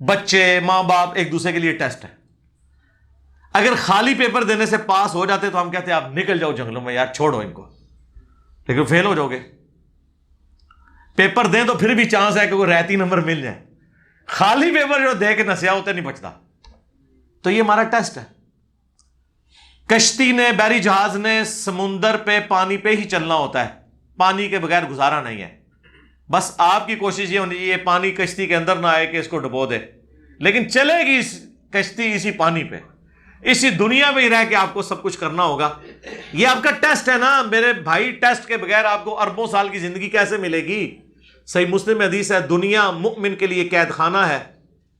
[SPEAKER 1] بچے ماں باپ ایک دوسرے کے لیے ٹیسٹ ہے۔ اگر خالی پیپر دینے سے پاس ہو جاتے تو ہم کہتے ہیں آپ نکل جاؤ جنگلوں میں یار، چھوڑو ان کو، لیکن فیل ہو جاؤ گے۔ پیپر دیں تو پھر بھی چانس ہے کہ کوئی رعایتی نمبر مل جائے، خالی پیپر جو دے کے نسیا ہوتا نہیں بچتا۔ تو یہ ہمارا ٹیسٹ ہے۔ کشتی نے، بحری جہاز نے سمندر پہ پانی پہ ہی چلنا ہوتا ہے، پانی کے بغیر گزارا نہیں ہے۔ بس آپ کی کوشش یہ ہونی چاہیے پانی کشتی کے اندر نہ آئے کہ اس کو ڈبو دے، لیکن چلے گی کشتی اسی پانی پہ، اسی دنیا میں ہی رہ کے آپ کو سب کچھ کرنا ہوگا۔ یہ آپ کا ٹیسٹ ہے نا میرے بھائی، ٹیسٹ کے بغیر آپ کو اربوں سال کی زندگی کیسے ملے گی؟ صحیح مسلم میں حدیث ہے، دنیا مؤمن کے لیے قید خانہ ہے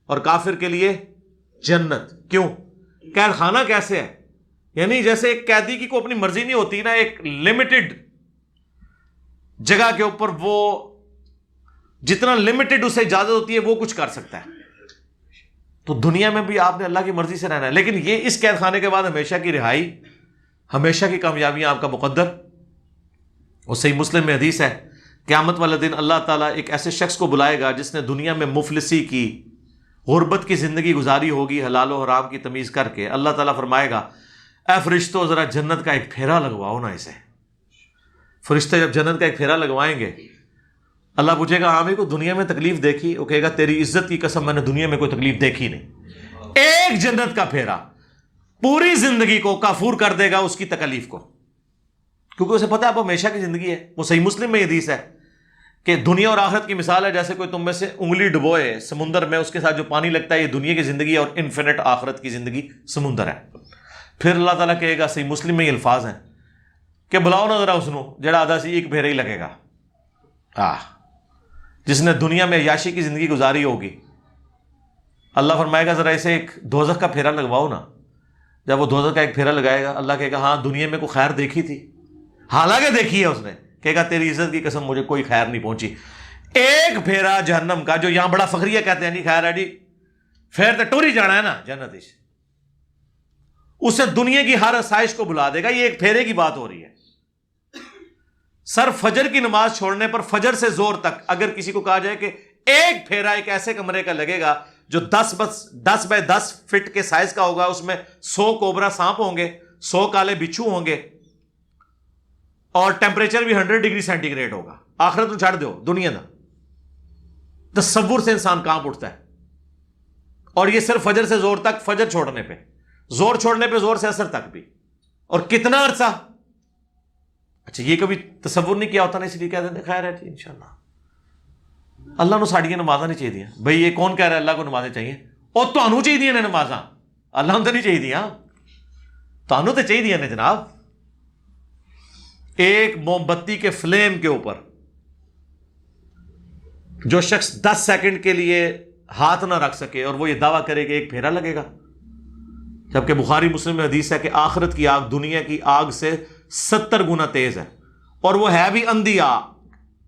[SPEAKER 1] اور کافر کے لیے جنت۔ کیوں قید خانہ کیسے ہے؟ یعنی جیسے ایک قیدی کی کو اپنی مرضی نہیں ہوتی نا، ایک لمیٹڈ جگہ کے اوپر وہ جتنا لمیٹڈ اسے اجازت ہوتی ہے وہ کچھ کر سکتا ہے۔ تو دنیا میں بھی آپ نے اللہ کی مرضی سے رہنا ہے، لیکن یہ اس قید خانے کے بعد ہمیشہ کی رہائی، ہمیشہ کی کامیابیاں آپ کا مقدر۔ اور صحیح مسلم میں حدیث ہے، قیامت والے دن اللہ تعالیٰ ایک ایسے شخص کو بلائے گا جس نے دنیا میں مفلسی کی، غربت کی زندگی گزاری ہوگی حلال و حرام کی تمیز کر کے۔ اللہ تعالیٰ فرمائے گا اے فرشتوں ذرا جنت کا ایک پھیرا لگواؤ نا اسے۔ فرشتے جب جنت کا ایک پھیرا لگوائیں گے، اللہ پوچھے گا ہاں کو دنیا میں تکلیف دیکھی؟ وہ کہے گا تیری عزت کی قسم میں نے دنیا میں کوئی تکلیف دیکھی نہیں۔ ایک جنت کا پھیرا پوری زندگی کو کافور کر دے گا اس کی تکلیف کو، کیونکہ اسے پتا ہے اب ہمیشہ کی زندگی ہے۔ وہ صحیح مسلم میں حدیث ہے کہ دنیا اور آخرت کی مثال ہے جیسے کوئی تم میں سے انگلی ڈبوئے سمندر میں، اس کے ساتھ جو پانی لگتا ہے یہ دنیا کی زندگی ہے، اور انفینٹ آخرت کی زندگی سمندر ہے۔ پھر اللہ تعالیٰ کہے گا، صحیح مسلم میں یہ الفاظ ہیں کہ بلاؤ نا ذرا اس نو جڑا آدھا سی ایک پھیرا ہی لگے گا، جس نے دنیا میں عیاشی کی زندگی گزاری ہوگی۔ اللہ فرمائے گا ذرا اسے ایک دوزخ کا پھیرا لگواؤ نا۔ جب وہ دوزخ کا ایک پھیرا لگائے گا، اللہ کہے گا ہاں دنیا میں کوئی خیر دیکھی تھی؟ حالانکہ دیکھی ہے اس نے۔ کہے گا تیری عزت کی قسم مجھے کوئی خیر نہیں پہنچی۔ ایک پھیرا جہنم کا، جو یہاں بڑا فخریہ کہتے ہیں نہیں خیر ہے جی، پھر تو ٹوری جانا ہے نا جنت، اسے دنیا کی ہر آسائش کو بلا دے گا۔ یہ ایک پھیرے کی بات ہو رہی ہے۔ سر فجر کی نماز چھوڑنے پر فجر سے زور تک اگر کسی کو کہا جائے کہ ایک پھیرا ایک ایسے کمرے کا لگے گا جو 10 بائی 10 فٹ کے سائز کا ہوگا، اس میں 100 کوبرا سانپ ہوں گے، 100 کالے بچھو ہوں گے، اور ٹیمپریچر بھی 100 ڈگری سینٹی گریڈ ہوگا۔ آخرت تو چھڑ دو، دنیا دا تصور سے انسان کانپ اٹھتا ہے۔ اور یہ صرف فجر سے زور تک، فجر چھوڑنے پہ، زور چھوڑنے پہ زور سے اثر تک بھی، اور کتنا عرصہ. اچھا یہ کبھی تصور نہیں کیا ہوتا نا، اس لیے کہہ دیتے خیر ہے جی انشاءاللہ. اللہ نے ساڑیاں نمازاں نہیں چاہیے. بھئی یہ کون کہہ رہا ہے اللہ کو نمازیں چاہیے؟ اور تانوں چاہیے نے نمازاں، اللہ تو نہیں چاہیے، تانوں تو چاہیے نے جناب. ایک موم بتی کے فلیم کے اوپر جو شخص 10 سیکنڈ کے لیے ہاتھ نہ رکھ سکے اور وہ یہ دعویٰ کرے کہ ایک پھیرا لگے گا، جبکہ بخاری مسلم میں حدیث ہے کہ آخرت کی آگ دنیا کی آگ سے 70 گنا تیز ہے، اور وہ ہے بھی اندھی آگ،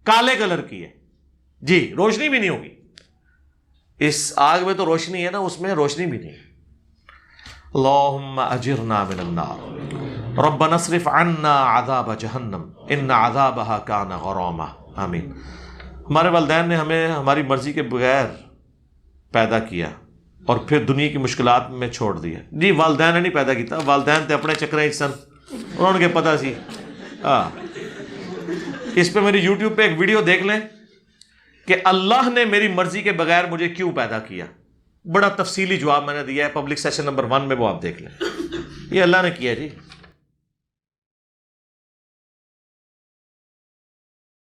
[SPEAKER 1] کالے کلر کی ہے جی، روشنی بھی نہیں ہوگی. اس آگ میں تو روشنی ہے نا، اس میں روشنی بھی نہیں. اللہم اجرنا من النار ربنا اصرف عنا عذاب جہنم ان عذابها کان غراما. آمین. ہمارے والدین نے ہمیں ہماری مرضی کے بغیر پیدا کیا اور پھر دنیا کی مشکلات میں چھوڑ دیا. جی والدین نے نہیں پیدا کیتا، والدین تے اپنے چکریں سن، انہوں نے پتا سی. اس پہ میری یوٹیوب پہ ایک ویڈیو دیکھ لیں کہ اللہ نے میری مرضی کے بغیر مجھے کیوں پیدا کیا. بڑا تفصیلی جواب میں نے دیا ہے، پبلک سیشن نمبر 1 میں، وہ آپ دیکھ لیں. یہ اللہ نے کیا جی.